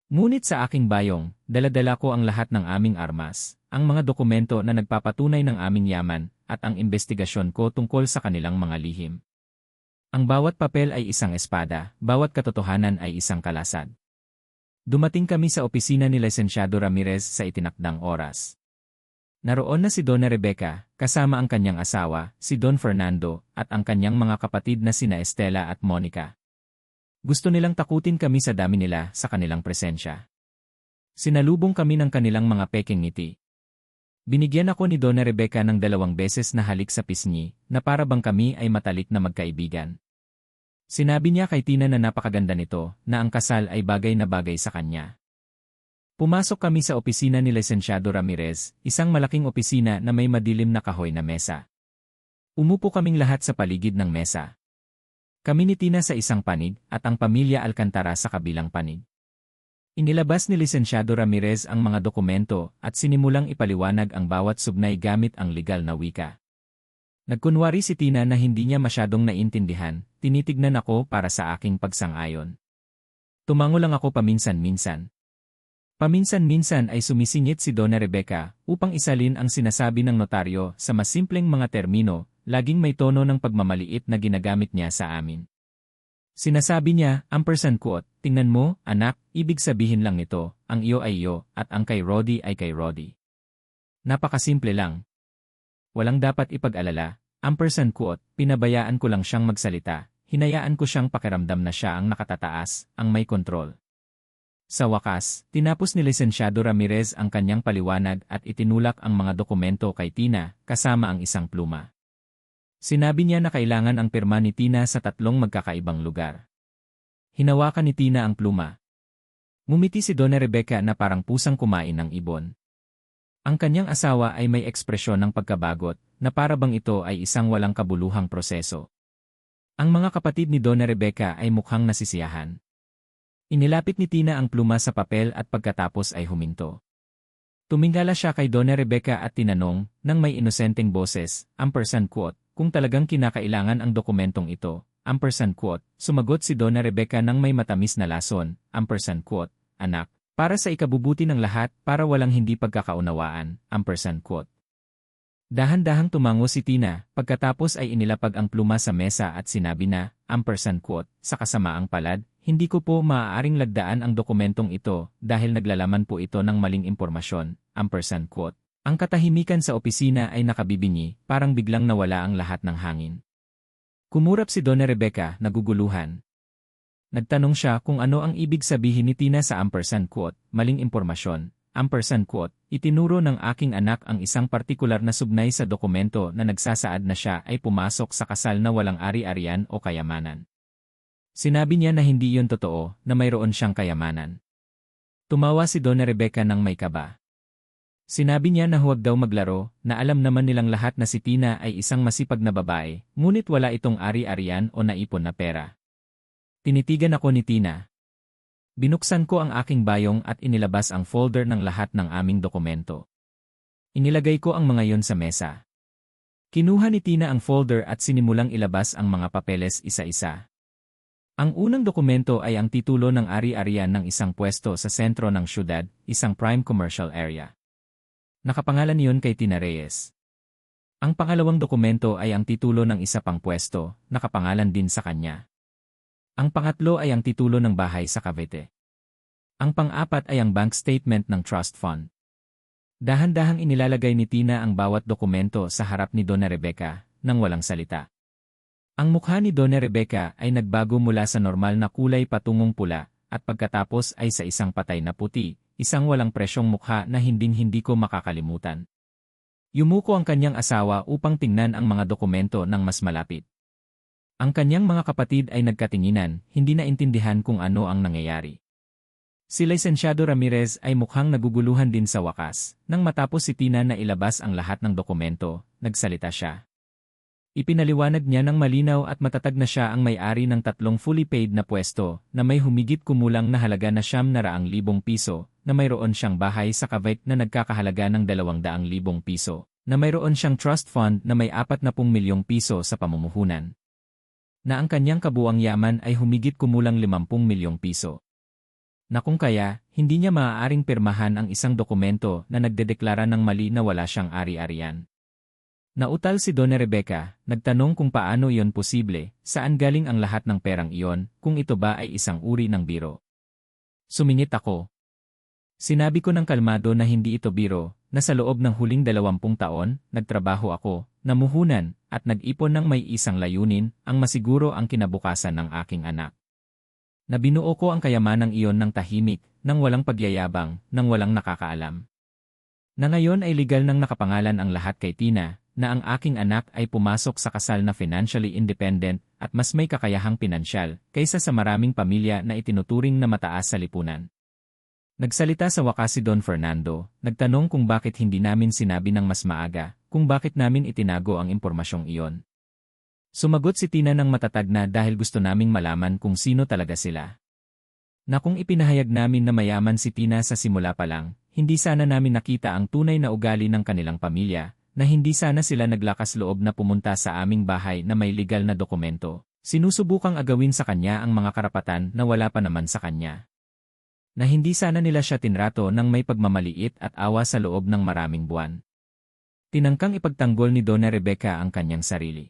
S1: Ngunit sa aking bayong, dala-dala ko ang lahat ng aming armas, ang mga dokumento na nagpapatunay ng aming yaman, at ang investigasyon ko tungkol sa kanilang mga lihim. Ang bawat papel ay isang espada, bawat katotohanan ay isang kalasad. Dumating kami sa opisina ni Licenciado Ramirez sa itinakdang oras. Naroon na si Donna Rebecca, kasama ang kanyang asawa, si Don Fernando, at ang kanyang mga kapatid na sina Estela at Monica. Gusto nilang takutin kami sa dami nila sa kanilang presensya. Sinalubong kami ng kanilang mga peking ngiti. Binigyan ako ni Donna Rebecca ng 2 beses na halik sa pisngi, na para bang kami ay matalik na magkaibigan. Sinabi niya kay Tina na napakaganda nito, na ang kasal ay bagay na bagay sa kanya. Pumasok kami sa opisina ni Licenciado Ramirez, isang malaking opisina na may madilim na kahoy na mesa. Umupo kaming lahat sa paligid ng mesa. Kami ni Tina sa isang panig at ang pamilya Alcantara sa kabilang panig. Inilabas ni Licenciado Ramirez ang mga dokumento at sinimulang ipaliwanag ang bawat sugnay gamit ang legal na wika. Nagkunwari si Tina na hindi niya masyadong naintindihan, tinitignan ako para sa aking pagsang-ayon. Tumango lang ako paminsan-minsan. Paminsan-minsan ay sumisingit si Donna Rebecca upang isalin ang sinasabi ng notaryo sa mas simpleng mga termino, laging may tono ng pagmamaliit na ginagamit niya sa amin. Sinasabi niya, ampersand quote, tingnan mo, anak, ibig sabihin lang nito, ang iyo ay iyo, at ang kay Roddy ay kay Roddy. Napakasimple lang. Walang dapat ipag-alala, ampersand quote, pinabayaan ko lang siyang magsalita, hinayaan ko siyang pakiramdam na siya ang nakatataas, ang may kontrol. Sa wakas, tinapos ni Licenciado Ramirez ang kanyang paliwanag at itinulak ang mga dokumento kay Tina, kasama ang isang pluma. Sinabi niya na kailangan ang pirma ni Tina sa 3 magkakaibang lugar. Hinawakan ni Tina ang pluma. Ngumiti si Donna Rebecca na parang pusang kumain ng ibon. Ang kanyang asawa ay may ekspresyon ng pagkabagot, na para bang ito ay isang walang kabuluhang proseso. Ang mga kapatid ni Donna Rebecca ay mukhang nasisiyahan. Inilapit ni Tina ang pluma sa papel at pagkatapos ay huminto. Tumingala siya kay Donna Rebecca at tinanong, nang may inosenteng boses, ampersand quote, kung talagang kinakailangan ang dokumentong ito, ampersand quote, sumagot si Donna Rebecca nang may matamis na lason, ampersand quote, anak, para sa ikabubuti ng lahat, para walang hindi pagkakaunawaan, ampersand quote. Dahan-dahang tumango si Tina, pagkatapos ay inilapag ang pluma sa mesa at sinabi na, ampersand quote, sa kasamaang palad, hindi ko po maaaring lagdaan ang dokumentong ito dahil naglalaman po ito ng maling impormasyon, ampersand quote. Ang katahimikan sa opisina ay nakabibingi, parang biglang nawala ang lahat ng hangin. Kumurap si Donna Rebecca, naguguluhan. Nagtanong siya kung ano ang ibig sabihin ni Tina sa ampersand quote, maling impormasyon, ampersand quote, itinuro ng aking anak ang isang partikular na sugnay sa dokumento na nagsasaad na siya ay pumasok sa kasal na walang ari-arian o kayamanan. Sinabi niya na hindi iyon totoo, na mayroon siyang kayamanan. Tumawa si Donna Rebecca nang may kaba. Sinabi niya na huwag daw maglaro, na alam naman nilang lahat na si Tina ay isang masipag na babae, ngunit wala itong ari-arian o naipon na pera. Tinitigan ako ni Tina. Binuksan ko ang aking bayong at inilabas ang folder ng lahat ng aming dokumento. Inilagay ko ang mga yon sa mesa. Kinuha ni Tina ang folder at sinimulang ilabas ang mga papeles isa-isa. Ang unang dokumento ay ang titulo ng ari-arian ng isang pwesto sa sentro ng syudad, isang prime commercial area. Nakapangalan iyon kay Tina Reyes. Ang pangalawang dokumento ay ang titulo ng isa pang pwesto, nakapangalan din sa kanya. Ang pangatlo ay ang titulo ng bahay sa Cavite. Ang pang-apat ay ang bank statement ng trust fund. Dahan-dahang inilalagay ni Tina ang bawat dokumento sa harap ni Donna Rebecca, nang walang salita. Ang mukha ni Donna Rebecca ay nagbago mula sa normal na kulay patungong pula, at pagkatapos ay sa isang patay na puti, isang walang presyong mukha na hinding-hindi ko makakalimutan. Yumuko ang kanyang asawa upang tingnan ang mga dokumento ng mas malapit. Ang kanyang mga kapatid ay nagkatinginan, hindi naintindihan kung ano ang nangyayari. Si Licenciado Ramirez ay mukhang naguguluhan din sa wakas. Nang matapos si Tina na ilabas ang lahat ng dokumento, nagsalita siya. Ipinaliwanag niya ng malinaw at matatag na siya ang may-ari ng 3 fully paid na pwesto na may humigit kumulang na halaga na 900,000 piso, na mayroon siyang bahay sa Cavite na nagkakahalaga ng 200,000 piso, na mayroon siyang trust fund na may 40 milyong piso sa pamumuhunan, na ang kanyang kabuang yaman ay humigit kumulang 50 milyong piso. Na kung kaya, hindi niya maaaring pirmahan ang isang dokumento na nagdedeklara ng mali na wala siyang ari-arian. Nautal si Donna Rebecca, nagtanong kung paano iyon posible, saan galing ang lahat ng perang iyon, kung ito ba ay isang uri ng biro. Sumingit ako. Sinabi ko ng kalmado na hindi ito biro, na sa loob ng huling 20 taon, nagtrabaho ako, namuhunan, at nag-ipon ng may isang layunin, ang masiguro ang kinabukasan ng aking anak. Nabinuo ko ang kayamanang iyon ng tahimik, nang walang pagyayabang, nang walang nakakaalam. Na ngayon ay legal nang nakapangalan ang lahat kay Tina, na ang aking anak ay pumasok sa kasal na financially independent at mas may kakayahang pinansyal kaysa sa maraming pamilya na itinuturing na mataas sa lipunan. Nagsalita sa wakas si Don Fernando, nagtanong kung bakit hindi namin sinabi ng mas maaga, kung bakit namin itinago ang impormasyong iyon. Sumagot si Tina ng matatag na dahil gusto naming malaman kung sino talaga sila. Na kung ipinahayag namin na mayaman si Tina sa simula pa lang, hindi sana namin nakita ang tunay na ugali ng kanilang pamilya, na hindi sana sila naglakas loob na pumunta sa aming bahay na may legal na dokumento. Sinusubukang agawin sa kanya ang mga karapatan na wala pa naman sa kanya. Na hindi sana nila siya tinrato ng may pagmamaliit at awa sa loob ng maraming buwan. Tinangkang ipagtanggol ni Donna Rebecca ang kanyang sarili.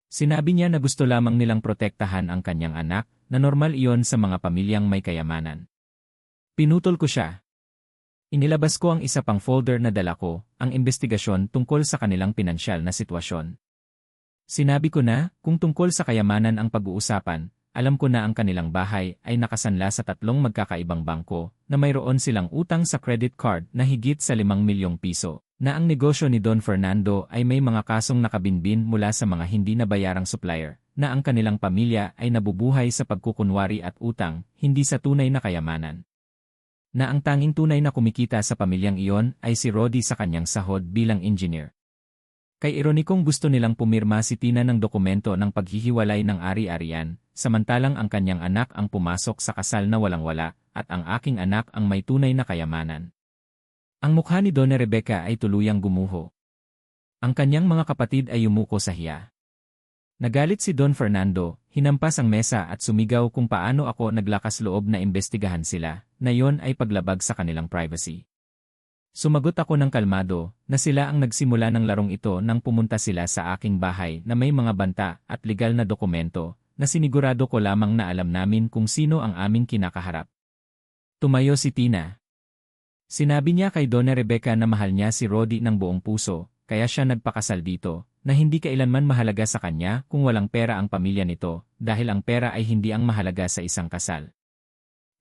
S1: Sinabi niya na gusto lamang nilang protektahan ang kanyang anak, na normal iyon sa mga pamilyang may kayamanan. Pinutol ko siya. Inilabas ko ang isa pang folder na dala ko, ang investigasyon tungkol sa kanilang pinansyal na sitwasyon. Sinabi ko na, kung tungkol sa kayamanan ang pag-uusapan, alam ko na ang kanilang bahay ay nakasanla sa 3 magkakaibang bangko, na mayroon silang utang sa credit card na higit sa 5 milyong piso, na ang negosyo ni Don Fernando ay may mga kasong nakabinbin mula sa mga hindi nabayarang supplier, na ang kanilang pamilya ay nabubuhay sa pagkukunwari at utang, hindi sa tunay na kayamanan. Na ang tanging tunay na kumikita sa pamilyang iyon ay si Rodi sa kanyang sahod bilang engineer. Kay ironikong gusto nilang pumirma si Tina ng dokumento ng paghihiwalay ng ari-arian, samantalang ang kanyang anak ang pumasok sa kasal na walang-wala, at ang aking anak ang may tunay na kayamanan. Ang mukha ni Donna Rebecca ay tuluyang gumuho. Ang kanyang mga kapatid ay yumuko sa hiya. Nagalit si Don Fernando, hinampas ang mesa at sumigaw kung paano ako naglakas loob na imbestigahan sila, na yon ay paglabag sa kanilang privacy. Sumagot ako ng kalmado, na sila ang nagsimula ng larong ito nang pumunta sila sa aking bahay na may mga banta at legal na dokumento, na sinigurado ko lamang na alam namin kung sino ang aming kinakaharap. Tumayo si Tina. Sinabi niya kay Donna Rebecca na mahal niya si Rodi ng buong puso, kaya siya nagpakasal dito, na hindi kailanman mahalaga sa kanya kung walang pera ang pamilya nito, dahil ang pera ay hindi ang mahalaga sa isang kasal.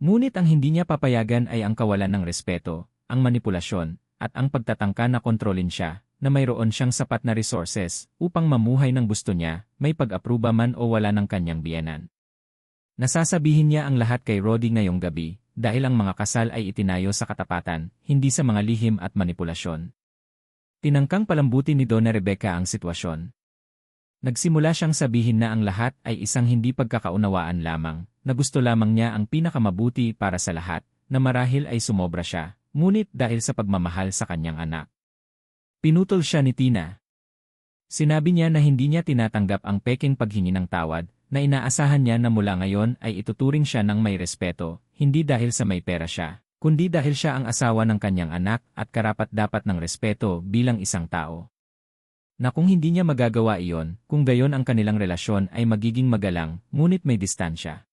S1: Ngunit ang hindi niya papayagan ay ang kawalan ng respeto, ang manipulasyon, at ang pagtatangka na kontrolin siya, na mayroon siyang sapat na resources upang mamuhay ng gusto niya, may pag-apruba man o wala ng kanyang biyenan. Nasasabihin niya ang lahat kay Rodi ngayong gabi, dahil ang mga kasal ay itinayo sa katapatan, hindi sa mga lihim at manipulasyon. Tinangkang palambutin ni Donna Rebecca ang sitwasyon. Nagsimula siyang sabihin na ang lahat ay isang hindi pagkakaunawaan lamang, na gusto lamang niya ang pinakamabuti para sa lahat, na marahil ay sumobra siya, ngunit dahil sa pagmamahal sa kanyang anak. Pinutol siya ni Tina. Sinabi niya na hindi niya tinatanggap ang peking paghingi ng tawad, na inaasahan niya na mula ngayon ay ituturing siya ng may respeto, hindi dahil sa may pera siya, kundi dahil siya ang asawa ng kanyang anak at karapat-dapat ng respeto bilang isang tao. Na kung hindi niya magagawa iyon, kung gayon ang kanilang relasyon ay magiging magalang, ngunit may distansya.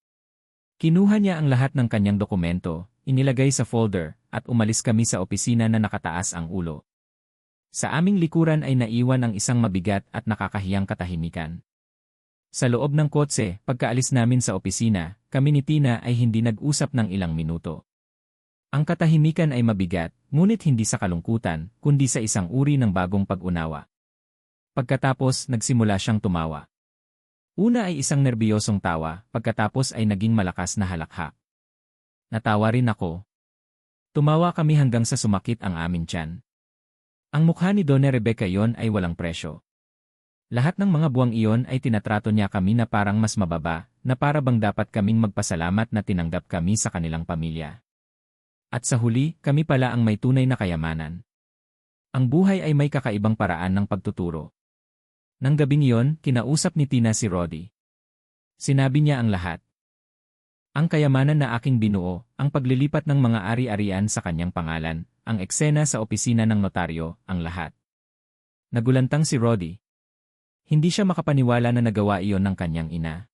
S1: Kinuha niya ang lahat ng kanyang dokumento, inilagay sa folder, at umalis kami sa opisina na nakataas ang ulo. Sa aming likuran ay naiwan ang isang mabigat at nakakahiyang katahimikan. Sa loob ng kotse, pagkaalis namin sa opisina, kami ni Tina ay hindi nag-usap ng ilang minuto. Ang katahimikan ay mabigat, ngunit hindi sa kalungkutan, kundi sa isang uri ng bagong pag-unawa. Pagkatapos, nagsimula siyang tumawa. Una ay isang nerbiyosong tawa, pagkatapos ay naging malakas na halakhak. Natawa rin ako. Tumawa kami hanggang sa sumakit ang aming tiyan. Ang mukha ni Donna Rebecca yon ay walang presyo. Lahat ng mga buwang iyon ay tinatrato niya kami na parang mas mababa, na para bang dapat kaming magpasalamat na tinanggap kami sa kanilang pamilya. At sa huli, kami pala ang may tunay na kayamanan. Ang buhay ay may kakaibang paraan ng pagtuturo. Nang gabing iyon, kinausap ni Tina si Roddy. Sinabi niya ang lahat. Ang kayamanan na aking binuo, ang paglilipat ng mga ari-arian sa kanyang pangalan, ang eksena sa opisina ng notaryo, ang lahat. Nagulantang si Roddy. Hindi siya makapaniwala na nagawa iyon ng kanyang ina.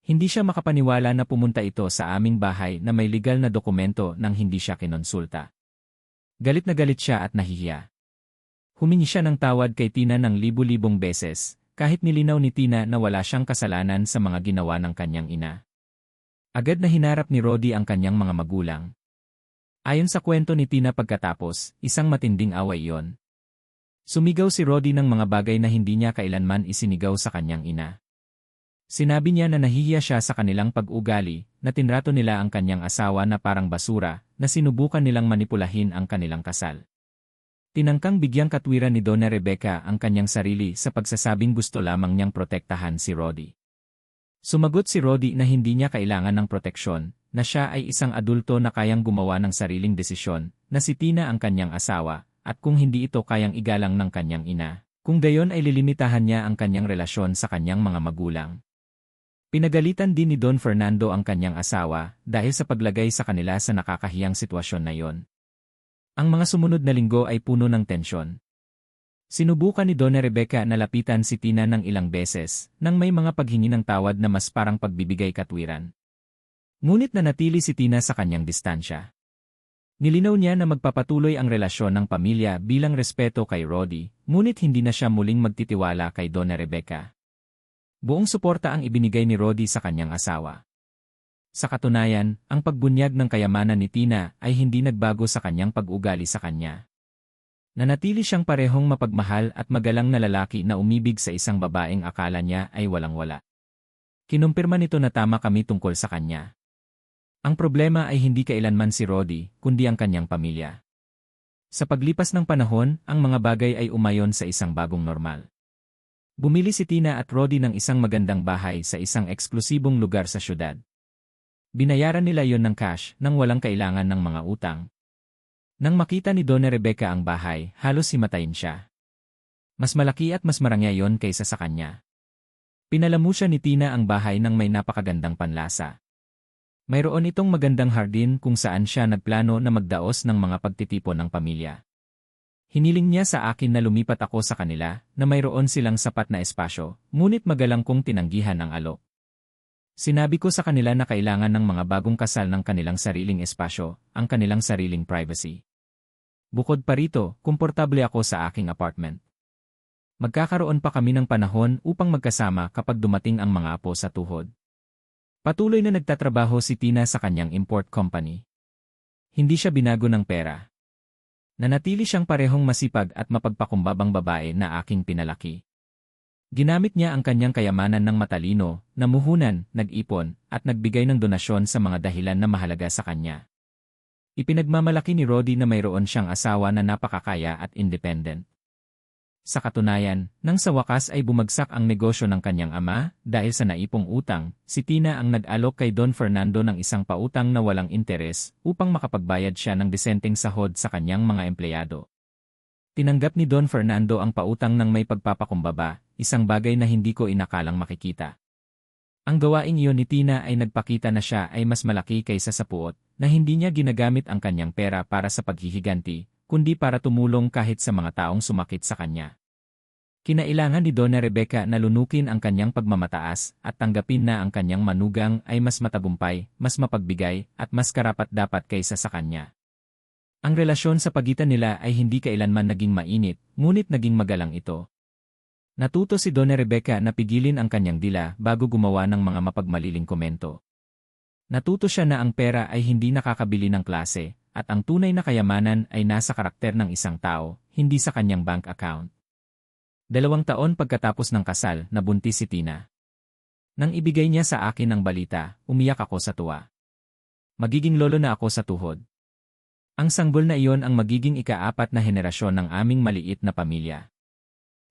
S1: Hindi siya makapaniwala na pumunta ito sa aming bahay na may legal na dokumento nang hindi siya kinonsulta. Galit na galit siya at nahihiya. Humingi siya ng tawad kay Tina ng libu-libong beses, kahit nilinaw ni Tina na wala siyang kasalanan sa mga ginawa ng kanyang ina. Agad na hinarap ni Roddy ang kanyang mga magulang. Ayon sa kwento ni Tina pagkatapos, isang matinding away iyon. Sumigaw si Roddy ng mga bagay na hindi niya kailanman isinigaw sa kanyang ina. Sinabi niya na nahihiya siya sa kanilang pag-ugali, na tinrato nila ang kanyang asawa na parang basura, na sinubukan nilang manipulahin ang kanilang kasal. Tinangkang bigyang katwiran ni Donna Rebecca ang kanyang sarili sa pagsasabing gusto lamang niyang protektahan si Roddy. Sumagot si Roddy na hindi niya kailangan ng proteksyon, na siya ay isang adulto na kayang gumawa ng sariling desisyon, na si Tina ang kanyang asawa, at kung hindi ito kayang igalang ng kanyang ina, kung gayon ay lilimitahan niya ang kanyang relasyon sa kanyang mga magulang. Pinagalitan din ni Don Fernando ang kanyang asawa dahil sa paglagay sa kanila sa nakakahiyang sitwasyon na yon. Ang mga sumunod na linggo ay puno ng tensyon. Sinubukan ni Donna Rebecca na lapitan si Tina ng ilang beses nang may mga paghingi ng tawad na mas parang pagbibigay katwiran. Ngunit nanatili si Tina sa kanyang distansya. Nilinaw niya na magpapatuloy ang relasyon ng pamilya bilang respeto kay Roddy, ngunit hindi na siya muling magtitiwala kay Donna Rebecca. Buong suporta ang ibinigay ni Roddy sa kanyang asawa. Sa katunayan, ang pagbunyag ng kayamanan ni Tina ay hindi nagbago sa kanyang pag-ugali sa kanya. Nanatili siyang parehong mapagmahal at magalang na lalaki na umibig sa isang babaeng akala niya ay walang-wala. Kinumpirma nito na tama kami tungkol sa kanya. Ang problema ay hindi kailanman si Roddy, kundi ang kanyang pamilya. Sa paglipas ng panahon, ang mga bagay ay umayon sa isang bagong normal. Bumili si Tina at Roddy ng isang magandang bahay sa isang eksklusibong lugar sa syudad. Binayaran nila yon ng cash nang walang kailangan ng mga utang. Nang makita ni Donna Rebecca ang bahay, halos himatayin siya. Mas malaki at mas marangya yon kaysa sa kanya. Pinalamu siya ni Tina ang bahay ng may napakagandang panlasa. Mayroon itong magandang hardin kung saan siya nagplano na magdaos ng mga pagtitipon ng pamilya. Hiniling niya sa akin na lumipat ako sa kanila na mayroon silang sapat na espasyo, ngunit magalang kong tinanggihan ang alok. Sinabi ko sa kanila na kailangan ng mga bagong kasal ng kanilang sariling espasyo, ang kanilang sariling privacy. Bukod pa rito, komportable ako sa aking apartment. Magkakaroon pa kami ng panahon upang magkasama kapag dumating ang mga apo sa tuhod. Patuloy na nagtatrabaho si Tina sa kanyang import company. Hindi siya binago ng pera. Nanatili siyang parehong masipag at mapagpakumbabang babae na aking pinalaki. Ginamit niya ang kanyang kayamanan ng matalino, namuhunan, nag-ipon, at nagbigay ng donasyon sa mga dahilan na mahalaga sa kanya. Ipinagmamalaki ni Roddy na mayroon siyang asawa na napakakaya at independent. Sa katunayan, nang sa wakas ay bumagsak ang negosyo ng kanyang ama, dahil sa naipong utang, si Tina ang nag-alok kay Don Fernando ng isang pautang na walang interes upang makapagbayad siya ng disenteng sahod sa kanyang mga empleyado. Tinanggap ni Don Fernando ang pautang ng may pagpapakumbaba, isang bagay na hindi ko inakalang makikita. Ang gawaing iyon ni Tina ay nagpakita na siya ay mas malaki kaysa sa puot, na hindi niya ginagamit ang kanyang pera para sa paghihiganti, kundi para tumulong kahit sa mga taong sumakit sa kanya. Kinailangan ni Donna Rebecca na lunukin ang kanyang pagmamataas at tanggapin na ang kanyang manugang ay mas matagumpay, mas mapagbigay, at mas karapat-dapat kaysa sa kanya. Ang relasyon sa pagitan nila ay hindi kailanman naging mainit, ngunit naging magalang ito. Natuto si Donna Rebecca na pigilin ang kanyang dila bago gumawa ng mga mapagmaliling komento. Natuto siya na ang pera ay hindi nakakabili ng klase, at ang tunay na kayamanan ay nasa karakter ng isang tao, hindi sa kanyang bank account. 2 taon pagkatapos ng kasal, nabuntis si Tina. Nang ibigay niya sa akin ang balita, umiyak ako sa tuwa. Magiging lolo na ako sa tuhod. Ang sanggol na iyon ang magiging ika-4 na henerasyon ng aming maliit na pamilya.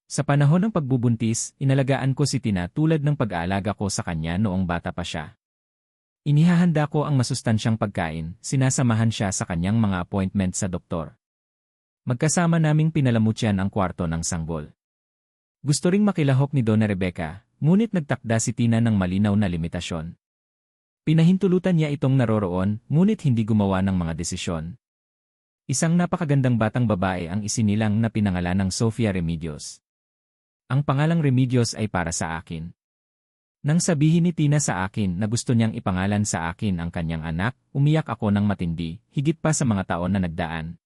S1: Sa panahon ng pagbubuntis, inalagaan ko si Tina tulad ng pag-aalaga ko sa kanya noong bata pa siya. Inihahanda ko ang masustansyang pagkain, sinasamahan siya sa kanyang mga appointment sa doktor. Magkasama naming pinalamutyan ang kwarto ng sanggol. Gusto ring makilahok ni Donna Rebecca, ngunit nagtakda si Tina ng malinaw na limitasyon. Pinahintulutan niya itong naroroon, ngunit hindi gumawa ng mga desisyon. Isang napakagandang batang babae ang isinilang na pinangalan ng Sofia Remedios. Ang pangalang Remedios ay para sa akin. Nang sabihin ni Tina sa akin na gusto niyang ipangalan sa akin ang kanyang anak, umiyak ako ng matindi, higit pa sa mga taon na nagdaan.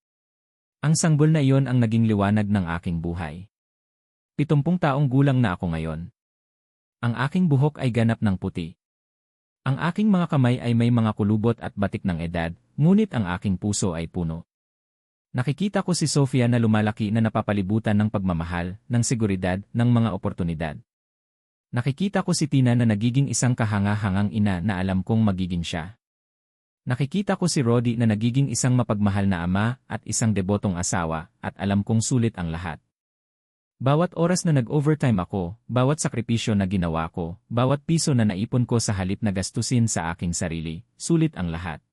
S1: Ang sanggol na iyon ang naging liwanag ng aking buhay. 70 taong gulang na ako ngayon. Ang aking buhok ay ganap ng puti. Ang aking mga kamay ay may mga kulubot at batik ng edad, ngunit ang aking puso ay puno. Nakikita ko si Sofia na lumalaki na napapalibutan ng pagmamahal, ng seguridad, ng mga oportunidad. Nakikita ko si Tina na nagiging isang kahanga-hangang ina na alam kong magiging siya. Nakikita ko si Rodi na nagiging isang mapagmahal na ama at isang debotong asawa at alam kong sulit ang lahat. Bawat oras na nag-overtime ako, bawat sakripisyo na ginawa ko, bawat piso na naipon ko sa halip na gastusin sa aking sarili, sulit ang lahat.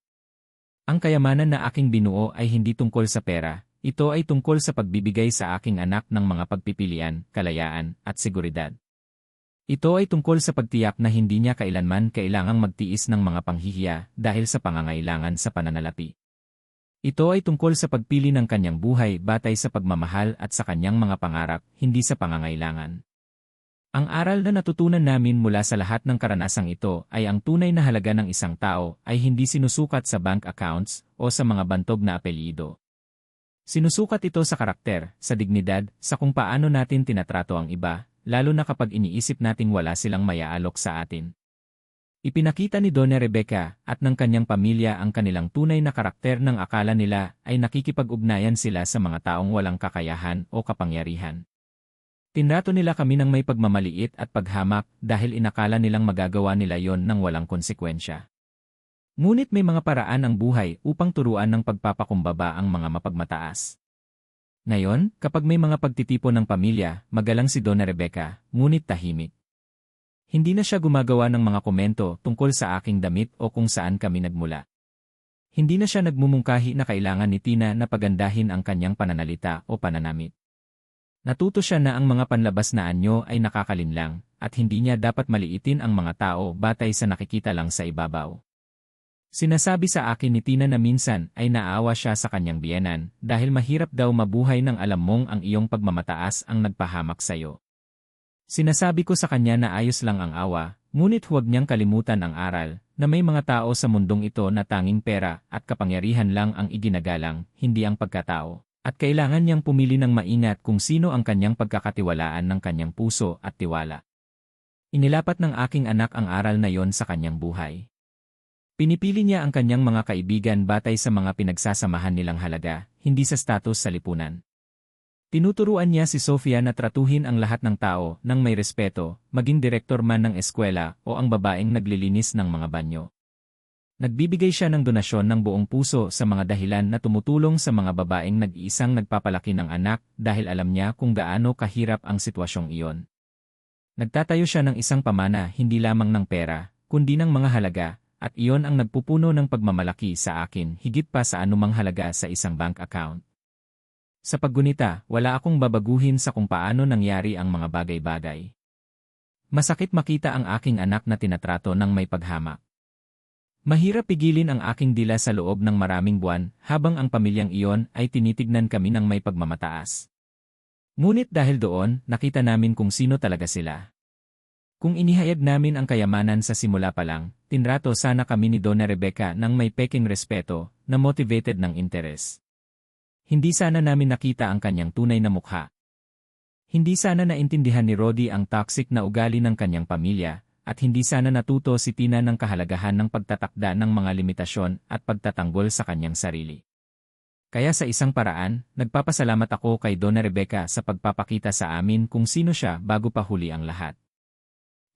S1: Ang kayamanan na aking binuo ay hindi tungkol sa pera, ito ay tungkol sa pagbibigay sa aking anak ng mga pagpipilian, kalayaan, at seguridad. Ito ay tungkol sa pagtiyak na hindi niya kailanman kailangang magtiis ng mga panghihiya dahil sa pangangailangan sa pananalapi. Ito ay tungkol sa pagpili ng kanyang buhay batay sa pagmamahal at sa kanyang mga pangarap, hindi sa pangangailangan. Ang aral na natutunan namin mula sa lahat ng karanasang ito ay ang tunay na halaga ng isang tao ay hindi sinusukat sa bank accounts o sa mga bantog na apelyido. Sinusukat ito sa karakter, sa dignidad, sa kung paano natin tinatrato ang iba, lalo na kapag iniisip nating wala silang mayaalok sa atin. Ipinakita ni Donna Rebecca at ng kanyang pamilya ang kanilang tunay na karakter ng akala nila ay nakikipag-ugnayan sila sa mga taong walang kakayahan o kapangyarihan. Tinrato nila kami ng may pagmamaliit at paghamak dahil inakala nilang magagawa nila yon ng walang konsekwensya. Ngunit may mga paraan ang buhay upang turuan ng pagpapakumbaba ang mga mapagmataas. Ngayon, kapag may mga pagtitipon ng pamilya, magalang si Donna Rebecca, ngunit tahimik. Hindi na siya gumagawa ng mga komento tungkol sa aking damit o kung saan kami nagmula. Hindi na siya nagmumungkahi na kailangan ni Tina na pagandahin ang kanyang pananalita o pananamit. Natuto siya na ang mga panlabas na anyo ay nakakalinlang at hindi niya dapat maliitin ang mga tao batay sa nakikita lang sa ibabaw. Sinasabi sa akin ni Tina na minsan ay naawa siya sa kanyang biyenan dahil mahirap daw mabuhay ng alam mong ang iyong pagmamataas ang nagpahamak sa iyo. Sinasabi ko sa kanya na ayos lang ang awa, ngunit huwag niyang kalimutan ang aral, na may mga tao sa mundong ito na tanging pera at kapangyarihan lang ang iginagalang, hindi ang pagkatao, at kailangan niyang pumili ng maingat kung sino ang kanyang pagkakatiwalaan ng kanyang puso at tiwala. Inilapat ng aking anak ang aral na yon sa kanyang buhay. Pinipili niya ang kanyang mga kaibigan batay sa mga pinagsasamahan nilang halaga, hindi sa status sa lipunan. Tinuturuan niya si Sofia na tratuhin ang lahat ng tao nang may respeto, maging direktor man ng eskwela o ang babaeng naglilinis ng mga banyo. Nagbibigay siya ng donasyon ng buong puso sa mga dahilan na tumutulong sa mga babaeng nag-iisang nagpapalaki ng anak dahil alam niya kung gaano kahirap ang sitwasyong iyon. Nagtatayo siya ng isang pamana hindi lamang ng pera, kundi ng mga halaga, at iyon ang nagpupuno ng pagmamalaki sa akin higit pa sa anumang halaga sa isang bank account. Sa paggunita, wala akong babaguhin sa kung paano nangyari ang mga bagay-bagay. Masakit makita ang aking anak na tinatrato ng may paghamak. Mahirap pigilin ang aking dila sa loob ng maraming buwan habang ang pamilyang iyon ay tinitignan kami ng may pagmamataas. Ngunit dahil doon, nakita namin kung sino talaga sila. Kung inihayag namin ang kayamanan sa simula pa lang, tinrato sana kami ni Donna Rebecca ng may peking respeto, na motivated ng interes. Hindi sana namin nakita ang kanyang tunay na mukha. Hindi sana naintindihan ni Rodi ang toxic na ugali ng kanyang pamilya, at hindi sana natuto si Tina ng kahalagahan ng pagtatakda ng mga limitasyon at pagtatanggol sa kanyang sarili. Kaya sa isang paraan, nagpapasalamat ako kay Donna Rebecca sa pagpapakita sa amin kung sino siya bago pa huli ang lahat.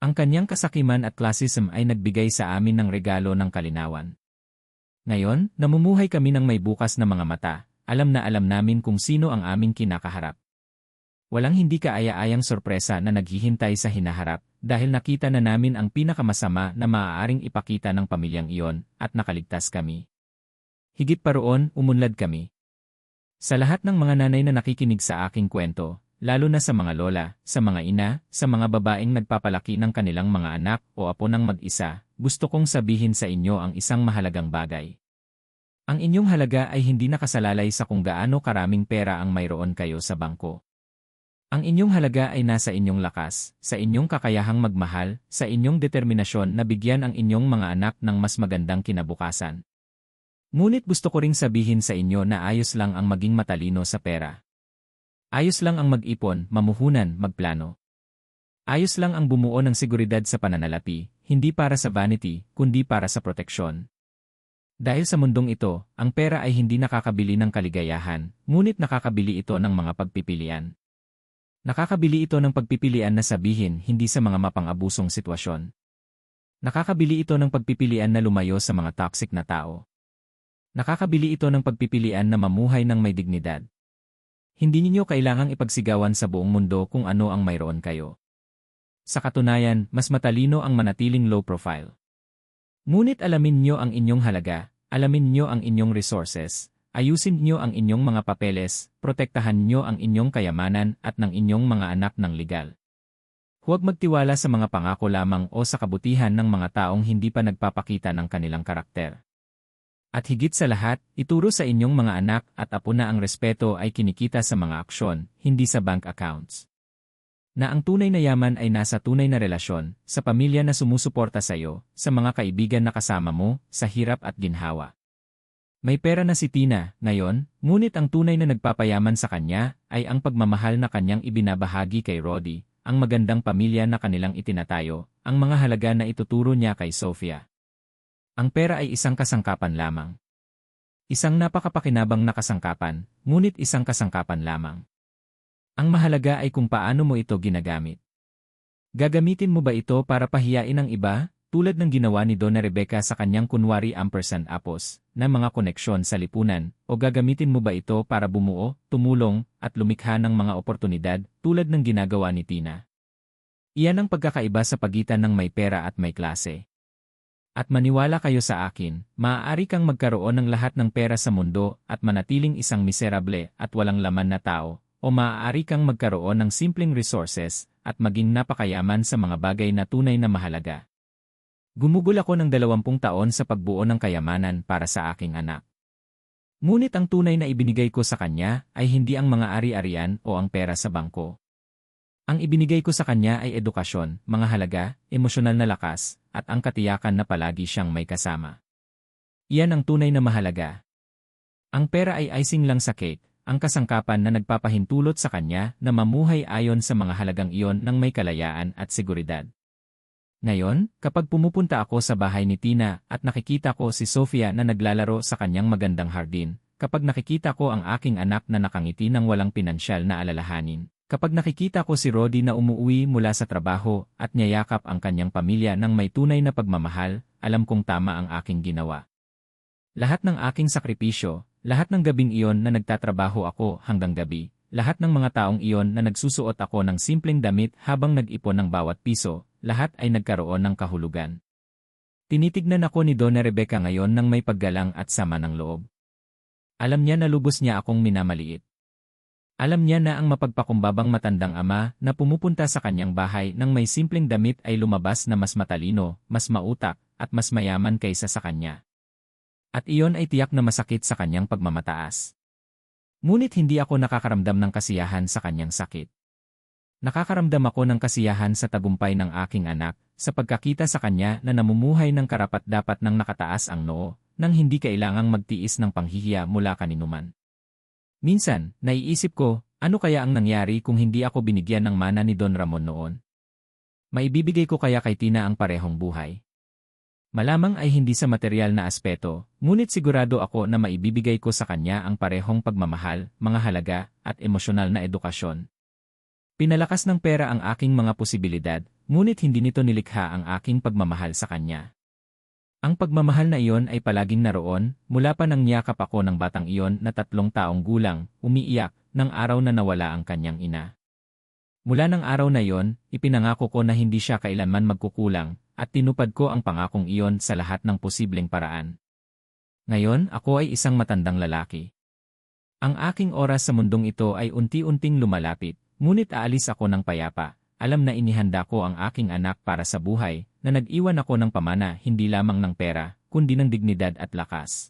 S1: Ang kanyang kasakiman at classism ay nagbigay sa amin ng regalo ng kalinawan. Ngayon, namumuhay kami ng may bukas na mga mata, alam na alam namin kung sino ang aming kinakaharap. Walang hindi kaaya-ayang sorpresa na naghihintay sa hinaharap dahil nakita na namin ang pinakamasama na maaaring ipakita ng pamilyang iyon at nakaligtas kami. Higit pa roon, umunlad kami. Sa lahat ng mga nanay na nakikinig sa aking kwento, lalo na sa mga lola, sa mga ina, sa mga babaeng nagpapalaki ng kanilang mga anak o apo ng mag-isa, gusto kong sabihin sa inyo ang isang mahalagang bagay. Ang inyong halaga ay hindi nakasalalay sa kung gaano karaming pera ang mayroon kayo sa bangko. Ang inyong halaga ay nasa inyong lakas, sa inyong kakayahang magmahal, sa inyong determinasyon na bigyan ang inyong mga anak ng mas magandang kinabukasan. Ngunit gusto ko ring sabihin sa inyo na ayos lang ang maging matalino sa pera. Ayos lang ang mag-ipon, mamuhunan, magplano. Ayos lang ang bumuo ng seguridad sa pananalapi, hindi para sa vanity, kundi para sa proteksyon. Dahil sa mundong ito, ang pera ay hindi nakakabili ng kaligayahan, ngunit nakakabili ito ng mga pagpipilian. Nakakabili ito ng pagpipilian na sabihin hindi sa mga mapang-abusong sitwasyon. Nakakabili ito ng pagpipilian na lumayo sa mga toxic na tao. Nakakabili ito ng pagpipilian na mamuhay ng may dignidad. Hindi ninyo kailangang ipagsigawan sa buong mundo kung ano ang mayroon kayo. Sa katunayan, mas matalino ang manatiling low profile. Ngunit alamin nyo ang inyong halaga, alamin nyo ang inyong resources, ayusin nyo ang inyong mga papeles, protektahan nyo ang inyong kayamanan at ng inyong mga anak ng legal. Huwag magtiwala sa mga pangako lamang o sa kabutihan ng mga taong hindi pa nagpapakita ng kanilang karakter. At higit sa lahat, ituro sa inyong mga anak at apo na ang respeto ay kinikita sa mga aksyon, hindi sa bank accounts. Na ang tunay na yaman ay nasa tunay na relasyon, sa pamilya na sumusuporta sa iyo, sa mga kaibigan na kasama mo, sa hirap at ginhawa. May pera na si Tina, ngayon, ngunit ang tunay na nagpapayaman sa kanya ay ang pagmamahal na kanyang ibinabahagi kay Rodi, ang magandang pamilya na kanilang itinatayo, ang mga halaga na ituturo niya kay Sofia. Ang pera ay isang kasangkapan lamang. Isang napakapakinabang na kasangkapan, ngunit isang kasangkapan lamang. Ang mahalaga ay kung paano mo ito ginagamit. Gagamitin mo ba ito para pahiyain ang iba? Tulad ng ginawa ni Donna Rebecca sa kanyang kunwari &apos na mga koneksyon sa lipunan, o gagamitin mo ba ito para bumuo, tumulong, at lumikha ng mga oportunidad tulad ng ginagawa ni Tina? Iyan ang pagkakaiba sa pagitan ng may pera at may klase. At maniwala kayo sa akin, maaari kang magkaroon ng lahat ng pera sa mundo at manatiling isang miserable at walang laman na tao, o maaari kang magkaroon ng simpleng resources at maging napakayaman sa mga bagay na tunay na mahalaga. Gumugol ako ng 20 taon sa pagbuo ng kayamanan para sa aking anak. Ngunit ang tunay na ibinigay ko sa kanya ay hindi ang mga ari-arian o ang pera sa bangko. Ang ibinigay ko sa kanya ay edukasyon, mga halaga, emosyonal na lakas, at ang katiyakan na palagi siyang may kasama. Iyan ang tunay na mahalaga. Ang pera ay icing lang sa cake, ang kasangkapan na nagpapahintulot sa kanya na mamuhay ayon sa mga halagang iyon ng may kalayaan at seguridad. Ngayon, kapag pumupunta ako sa bahay ni Tina at nakikita ko si Sofia na naglalaro sa kanyang magandang hardin, kapag nakikita ko ang aking anak na nakangiti ng walang pinansyal na alalahanin, kapag nakikita ko si Rodi na umuwi mula sa trabaho at niyayakap ang kanyang pamilya ng may tunay na pagmamahal, alam kong tama ang aking ginawa. Lahat ng aking sakripisyo, lahat ng gabing iyon na nagtatrabaho ako hanggang gabi, lahat ng mga taong iyon na nagsusuot ako ng simpleng damit habang nag-ipon ng bawat piso, lahat ay nagkaroon ng kahulugan. Tinitignan ako ni Donna Rebecca ngayon ng may paggalang at sama ng loob. Alam niya na lubos niya akong minamaliit. Alam niya na ang mapagpakumbabang matandang ama na pumupunta sa kanyang bahay ng may simpleng damit ay lumabas na mas matalino, mas mautak, at mas mayaman kaysa sa kanya. At iyon ay tiyak na masakit sa kanyang pagmamataas. Ngunit hindi ako nakakaramdam ng kasiyahan sa kanyang sakit. Nakakaramdam ako ng kasiyahan sa tagumpay ng aking anak, sa pagkakita sa kanya na namumuhay ng karapat-dapat ng nakataas ang noo, nang hindi kailangang magtiis ng panghihiya mula kaninuman. Minsan, naiisip ko, ano kaya ang nangyari kung hindi ako binigyan ng mana ni Don Ramon noon? Maibibigay ko kaya kay Tina ang parehong buhay? Malamang ay hindi sa material na aspeto, ngunit sigurado ako na maibibigay ko sa kanya ang parehong pagmamahal, mga halaga, at emosyonal na edukasyon. Pinalakas ng pera ang aking mga posibilidad, ngunit hindi nito nilikha ang aking pagmamahal sa kanya. Ang pagmamahal na iyon ay palaging naroon, mula pa nang niyakap ako ng batang iyon na 3 taong gulang, umiiyak, ng araw na nawala ang kanyang ina. Mula ng araw na iyon, ipinangako ko na hindi siya kailanman magkukulang, at tinupad ko ang pangakong iyon sa lahat ng posibleng paraan. Ngayon, ako ay isang matandang lalaki. Ang aking oras sa mundong ito ay unti-unting lumalapit, ngunit aalis ako ng payapa. Alam na inihanda ko ang aking anak para sa buhay, na nag-iwan ako ng pamana hindi lamang ng pera, kundi ng dignidad at lakas.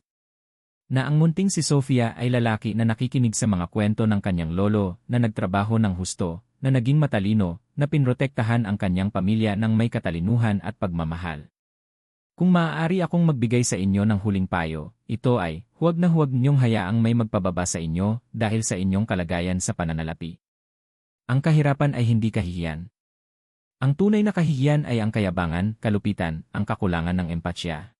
S1: Na ang munting si Sofia ay lalaki na nakikinig sa mga kwento ng kanyang lolo, na nagtrabaho ng husto, na naging matalino, na pinrotektahan ang kanyang pamilya ng may katalinuhan at pagmamahal. Kung maaari akong magbigay sa inyo ng huling payo, ito ay, huwag na huwag niyong hayaang may magpababa sa inyo dahil sa inyong kalagayan sa pananalapi. Ang kahirapan ay hindi kahihiyan. Ang tunay na kahihiyan ay ang kayabangan, kalupitan, ang kakulangan ng empatya.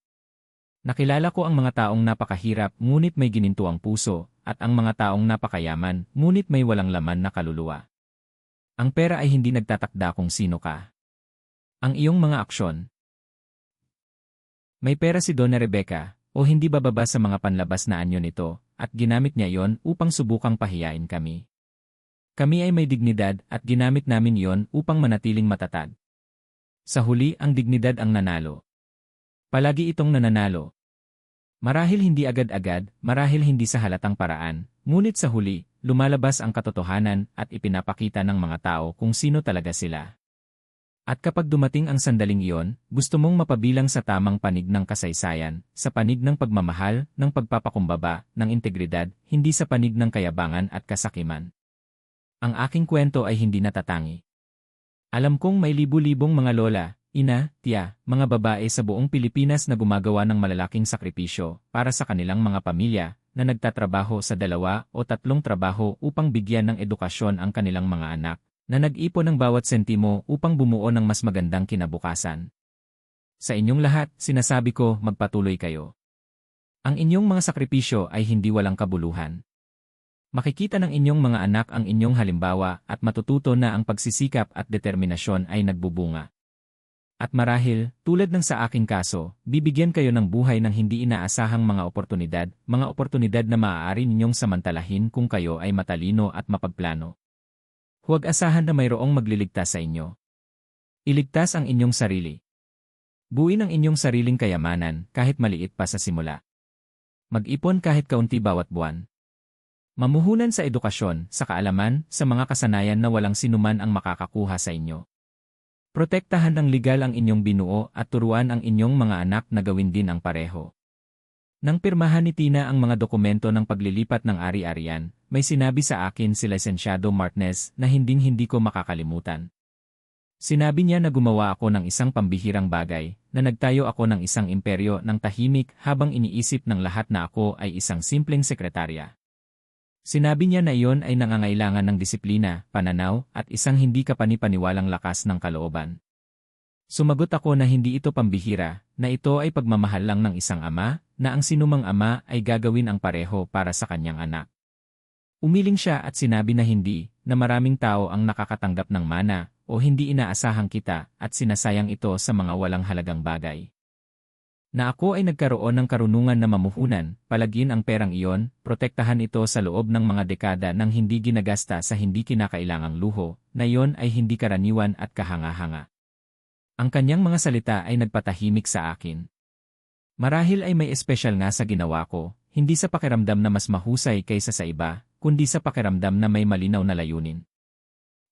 S1: Nakilala ko ang mga taong napakahirap ngunit may ginintuang puso, at ang mga taong napakayaman ngunit may walang laman na kaluluwa. Ang pera ay hindi nagtatakda kung sino ka. Ang iyong mga aksyon. May pera si Donna Rebecca, o hindi bababa sa mga panlabas na anyo nito, at ginamit niya iyon upang subukang pahiyain kami. Kami ay may dignidad at ginamit namin iyon upang manatiling matatag. Sa huli ang dignidad ang nanalo. Palagi itong nananalo. Marahil hindi agad-agad, marahil hindi sa halatang paraan, ngunit sa huli, lumalabas ang katotohanan at ipinapakita ng mga tao kung sino talaga sila. At kapag dumating ang sandaling iyon, gusto mong mapabilang sa tamang panig ng kasaysayan, sa panig ng pagmamahal, ng pagpapakumbaba, ng integridad, hindi sa panig ng kayabangan at kasakiman. Ang aking kwento ay hindi natatangi. Alam kong may libu-libong mga lola, ina, tiya, mga babae sa buong Pilipinas na gumagawa ng malalaking sakripisyo para sa kanilang mga pamilya na nagtatrabaho sa 2 o 3 trabaho upang bigyan ng edukasyon ang kanilang mga anak, na nag-ipon ng bawat sentimo upang bumuo ng mas magandang kinabukasan. Sa inyong lahat, sinasabi ko, magpatuloy kayo. Ang inyong mga sakripisyo ay hindi walang kabuluhan. Makikita ng inyong mga anak ang inyong halimbawa at matututo na ang pagsisikap at determinasyon ay nagbubunga. At marahil, tulad ng sa aking kaso, bibigyan kayo ng buhay ng hindi inaasahang mga oportunidad na maaari ninyong samantalahin kung kayo ay matalino at mapagplano. Huwag asahan na mayroong magliligtas sa inyo. Iligtas ang inyong sarili. Buuin ang inyong sariling kayamanan kahit maliit pa sa simula. Mag-ipon kahit kaunti bawat buwan. Mamuhunan sa edukasyon, sa kaalaman, sa mga kasanayan na walang sinuman ang makakakuha sa inyo. Protektahan ng legal ang inyong binuo at turuan ang inyong mga anak na gawin din ang pareho. Nang pirmahan ni Tina ang mga dokumento ng paglilipat ng ari-arian, may sinabi sa akin si Licenciado Martinez na hinding-hindi ko makakalimutan. Sinabi niya na gumawa ako ng isang pambihirang bagay, na nagtayo ako ng isang imperyo ng tahimik habang iniisip ng lahat na ako ay isang simpleng sekretarya. Sinabi niya na iyon ay nangangailangan ng disiplina, pananaw, at isang hindi kapani-paniwalang lakas ng kalooban. Sumagot ako na hindi ito pambihira, na ito ay pagmamahal lang ng isang ama, na ang sinumang ama ay gagawin ang pareho para sa kanyang anak. Umiling siya at sinabi na hindi, na maraming tao ang nakakatanggap ng mana, o hindi inaasahang kita, at sinasayang ito sa mga walang halagang bagay. Na ako ay nagkaroon ng karunungan na mamuhunan, palagin ang perang iyon, protektahan ito sa loob ng mga dekada nang hindi ginagasta sa hindi kinakailangang luho, na iyon ay hindi karaniwan at kahanga-hanga. Ang kanyang mga salita ay nagpatahimik sa akin. Marahil ay may espesyal nga sa ginawa ko, hindi sa pakiramdam na mas mahusay kaysa sa iba, kundi sa pakiramdam na may malinaw na layunin.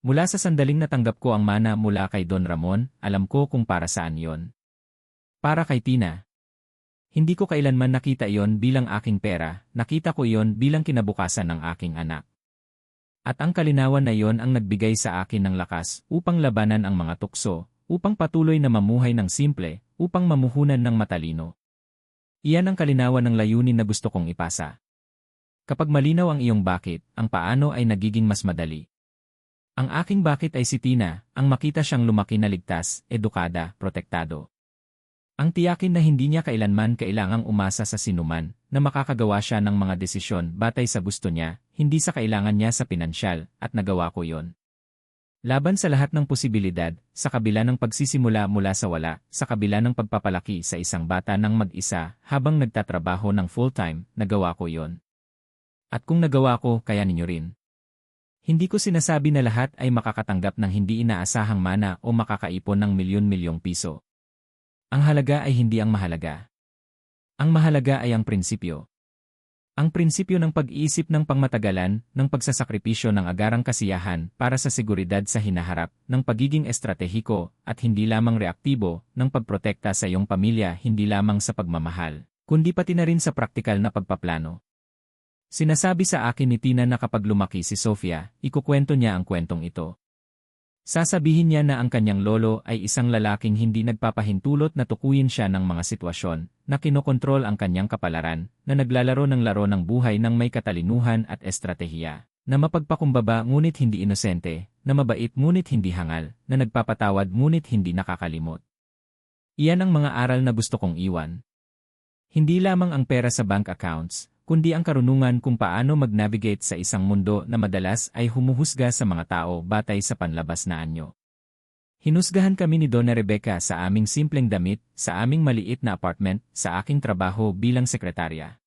S1: Mula sa sandaling natanggap ko ang mana mula kay Don Ramon, alam ko kung para saan yon. Para kay Tina. Hindi ko kailanman nakita iyon bilang aking pera, nakita ko iyon bilang kinabukasan ng aking anak. At ang kalinawan na iyon ang nagbigay sa akin ng lakas upang labanan ang mga tukso, upang patuloy na mamuhay ng simple, upang mamuhunan ng matalino. Iyan ang kalinawan ng layunin na gusto kong ipasa. Kapag malinaw ang iyong bakit, ang paano ay nagiging mas madali. Ang aking bakit ay si Tina, ang makita siyang lumaki na ligtas, edukada, protektado. Ang tiyakin na hindi niya kailanman kailangang umasa sa sinuman, na makakagawa siya ng mga desisyon batay sa gusto niya, hindi sa kailangan niya sa pinansyal, at nagawa ko yon. Laban sa lahat ng posibilidad, sa kabila ng pagsisimula mula sa wala, sa kabila ng pagpapalaki sa isang bata ng mag-isa, habang nagtatrabaho ng full-time, nagawa ko yon. At kung nagawa ko, kaya ninyo rin. Hindi ko sinasabi na lahat ay makakatanggap ng hindi inaasahang mana o makakaipon ng milyon-milyong piso. Ang halaga ay hindi ang mahalaga. Ang mahalaga ay ang prinsipyo. Ang prinsipyo ng pag-iisip ng pangmatagalan, ng pagsasakripisyo ng agarang kasiyahan para sa seguridad sa hinaharap, ng pagiging estratehiko at hindi lamang reaktibo, ng pagprotekta sa iyong pamilya hindi lamang sa pagmamahal, kundi pati na rin sa praktikal na pagpaplano. Sinasabi sa akin ni Tina na kapag lumaki si Sofia, ikukwento niya ang kwentong ito. Sasabihin niya na ang kanyang lolo ay isang lalaking hindi nagpapahintulot na tukuyin siya ng mga sitwasyon, na kinokontrol ang kanyang kapalaran, na naglalaro ng laro ng buhay ng may katalinuhan at estratehiya, na mapagpakumbaba ngunit hindi inosente, na mabait ngunit hindi hangal, na nagpapatawad ngunit hindi nakakalimot. Iyan ang mga aral na gusto kong iwan. Hindi lamang ang pera sa bank accounts, kundi ang karunungan kung paano mag-navigate sa isang mundo na madalas ay humuhusga sa mga tao batay sa panlabas na anyo. Hinusgahan kami ni Donna Rebecca sa aming simpleng damit, sa aming maliit na apartment, sa aking trabaho bilang sekretarya.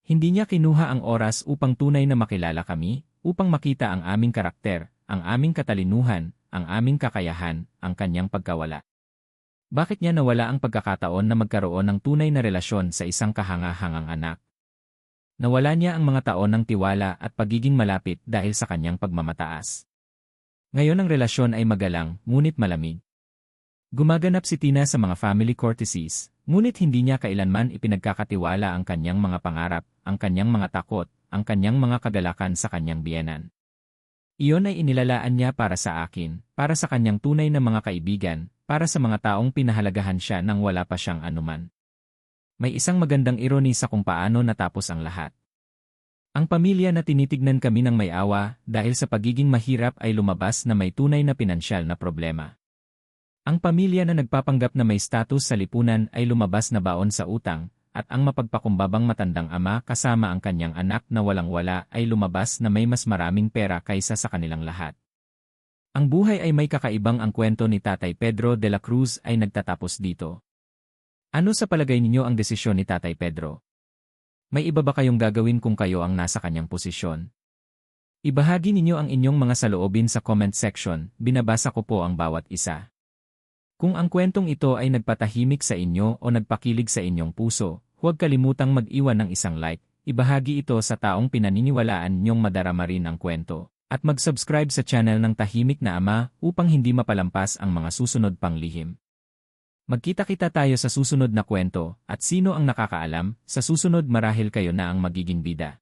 S1: Hindi niya kinuha ang oras upang tunay na makilala kami, upang makita ang aming karakter, ang aming katalinuhan, ang aming kakayahan, ang kanyang pagkawala. Bakit niya nawala ang pagkakataon na magkaroon ng tunay na relasyon sa isang kahanga-hangang anak? Nawala niya ang mga taon ng tiwala at pagiging malapit dahil sa kanyang pagmamataas. Ngayon ang relasyon ay magalang, ngunit malamig. Gumaganap si Tina sa mga family courtesies, ngunit hindi niya kailanman ipinagkakatiwala ang kanyang mga pangarap, ang kanyang mga takot, ang kanyang mga kagalakan sa kanyang biyenan. Iyon ay inilalaan niya para sa akin, para sa kanyang tunay na mga kaibigan, para sa mga taong pinahalagahan siya nang wala pa siyang anuman. May isang magandang ironi sa kung paano natapos ang lahat. Ang pamilya na tinitignan kami ng may awa dahil sa pagiging mahirap ay lumabas na may tunay na pinansyal na problema. Ang pamilya na nagpapanggap na may status sa lipunan ay lumabas na baon sa utang, at ang mapagpakumbabang matandang ama kasama ang kanyang anak na walang-wala ay lumabas na may mas maraming pera kaysa sa kanilang lahat. Ang buhay ay may kakaibang ang kwento ni Tatay Pedro de la Cruz ay nagtatapos dito. Ano sa palagay ninyo ang desisyon ni Tatay Pedro? May iba ba kayong gagawin kung kayo ang nasa kanyang posisyon? Ibahagi ninyo ang inyong mga saloobin sa comment section, binabasa ko po ang bawat isa. Kung ang kwentong ito ay nagpatahimik sa inyo o nagpakilig sa inyong puso, huwag kalimutang mag-iwan ng isang like, ibahagi ito sa taong pinaniniwalaan niyong madarama rin ang kwento, at mag-subscribe sa channel ng Tahimik na Ama upang hindi mapalampas ang mga susunod pang lihim. Magkita-kita tayo sa susunod na kwento, at sino ang nakakaalam, sa susunod marahil kayo na ang magiging bida.